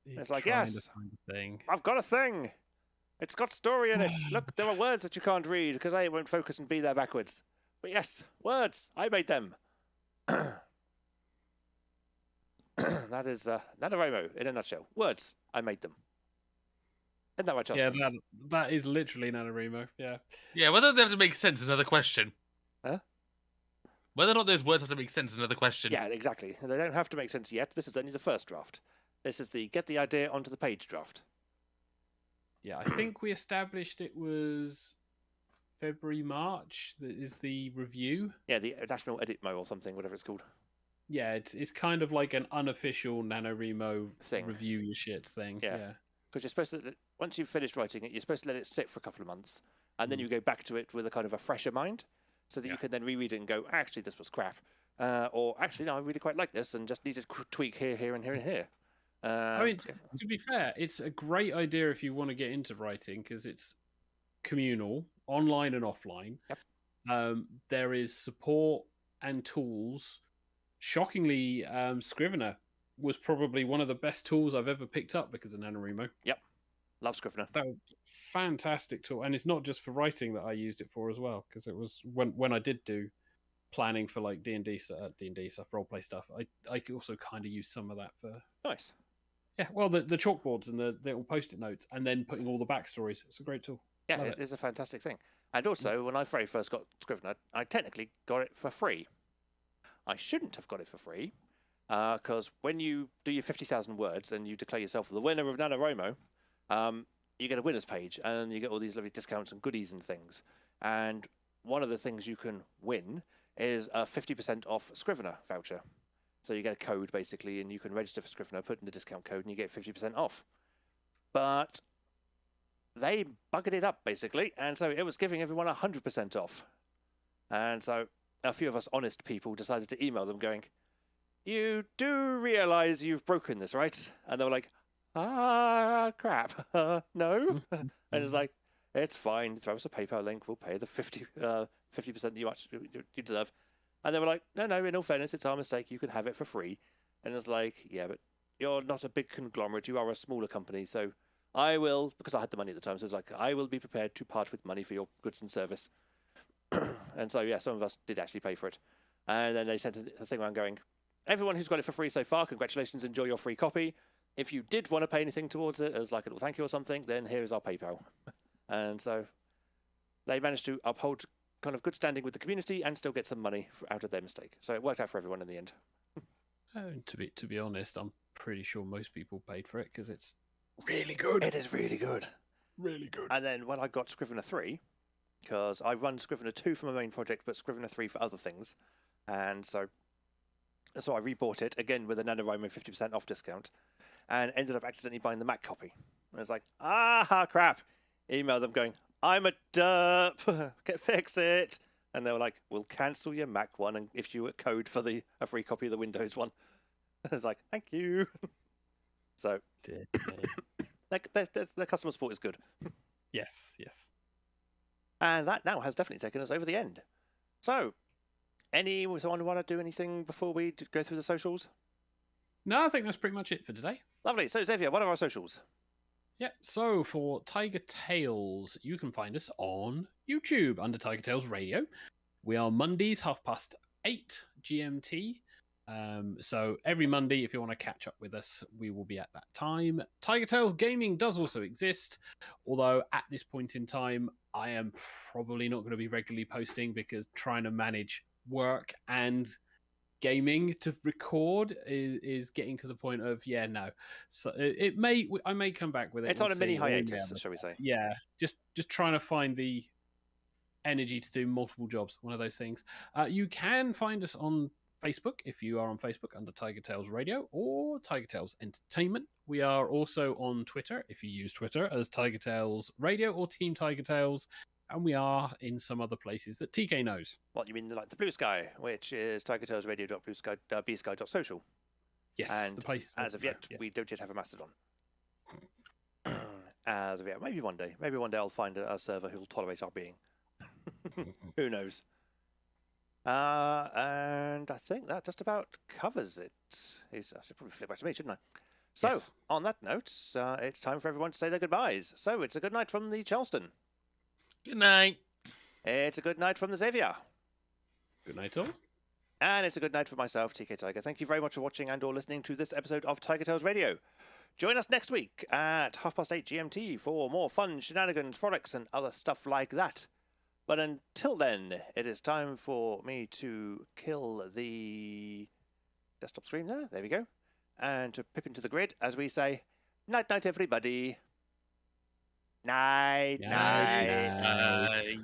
It's like, yes, I've got a thing. It's got story in it. Look, there are words that you can't read because I won't focus and be there backwards. But yes, words. I made them. That is NaNoWriMo in a nutshell. Words. I made them. Isn't that right, Justin? Yeah, that is literally NaNoWriMo. Yeah. Yeah, whether they have to make sense is another question. Huh? Whether or not those words have to make sense is another question. Yeah, exactly. They don't have to make sense yet. This is only the first draft. This is the get the idea onto the page draft. Yeah, I think we established it was February, March. That is the review. Yeah, the National Edit Mo or something, whatever it's called. Yeah, it's kind of like an unofficial NaNoWriMo thing. Review your shit thing. Yeah. Because you're supposed to, once you've finished writing it, you're supposed to let it sit for a couple of months, and then you go back to it with a kind of a fresher mind, so that you can then reread it and go, actually, this was crap. Or actually, no, I really quite like this and just need to tweak here, and here, and here. I mean, to be fair, it's a great idea if you want to get into writing because it's communal, online and offline. Yep. There is support and tools. Shockingly, Scrivener was probably one of the best tools I've ever picked up because of NaNoWriMo. Yep. Love Scrivener. That was a fantastic tool. And it's not just for writing that I used it for as well, because it was when I did do planning for like D&D stuff, roleplay stuff, I also kind of used some of that for... Nice. Yeah, well, the chalkboards and the little post-it notes, and then putting all the backstories. It's a great tool. Yeah, it is a fantastic thing. And also, when I very first got Scrivener, I technically got it for free. I shouldn't have got it for free, because when you do your 50,000 words and you declare yourself the winner of NaNoWriMo, you get a winner's page, and you get all these lovely discounts and goodies and things. And one of the things you can win is a 50% off Scrivener voucher. So you get a code, basically, and you can register for Scrivener, put in the discount code, and you get 50% off. But they buggered it up, basically, and so it was giving everyone 100% off. And so a few of us honest people decided to email them going, you do realise you've broken this, right? And they were like, crap, no. And it's like, it's fine, throw us a PayPal link, we'll pay the 50% you deserve. And they were like, no, in all fairness, it's our mistake, you can have it for free. And it's like, yeah, but you're not a big conglomerate, you are a smaller company, so I will, because I had the money at the time, so it was like, I will be prepared to part with money for your goods and service. And so, yeah, some of us did actually pay for it. And then they sent a thing around going, everyone who's got it for free so far, congratulations, enjoy your free copy. If you did want to pay anything towards it, as like a little thank you or something, then here is our PayPal. And so they managed to uphold kind of good standing with the community and still get some money out of their mistake. So it worked out for everyone in the end. To be honest, I'm pretty sure most people paid for it because it's really good. It is really good. Really good. And then when I got Scrivener 3, because I run Scrivener 2 for my main project, but Scrivener 3 for other things. And so I rebought it, again with a NaNoWriMo 50% off discount, and ended up accidentally buying the Mac copy. And it's like, crap. Email them going, I'm a derp, fix it. And they were like, we'll cancel your Mac one and issue you a code for a free copy of the Windows one. It's like, thank you. So, their customer support is good. Yes. And that now has definitely taken us over the end. So, someone want to do anything before we go through the socials? No, I think that's pretty much it for today. Lovely. So, Xavier, what are our socials? Yeah, so for Tiger Tales, you can find us on YouTube under TigerTails Radio. We are Mondays, 8:30 GMT. So every Monday, if you want to catch up with us, we will be at that time. Tiger Tales Gaming does also exist, although at this point in time, I am probably not going to be regularly posting because trying to manage work and gaming to record is getting to the point of no. So I may come back with it. It's on a mini hiatus, shall we say? Yeah, just trying to find the energy to do multiple jobs. One of those things. You can find us on Facebook if you are on Facebook under Tiger Tales Radio or Tiger Tales Entertainment. We are also on Twitter if you use Twitter as Tiger Tales Radio or Team Tiger Tales. And we are in some other places that TK knows. What, you mean like the Blue Sky, which is tigertailsradio.bsky.social? Yes, and the place. As of yet, we don't yet have a Mastodon. As of yet, maybe one day. Maybe one day I'll find a server who'll tolerate our being. Who knows? And I think that just about covers it. I should probably flip back to me, shouldn't I? So, yes. On that note, it's time for everyone to say their goodbyes. So, it's a good night from the Charleston. Good night. It's a good night from the Xavier. Good night, all. And it's a good night for myself, TK Tiger. Thank you very much for watching and or listening to this episode of Tiger Tales Radio. Join us next week at 8:30 GMT for more fun, shenanigans, frolics, and other stuff like that. But until then, it is time for me to kill the desktop screen there. There we go. And to pip into the grid as we say, night, night, everybody. Night, night. Night.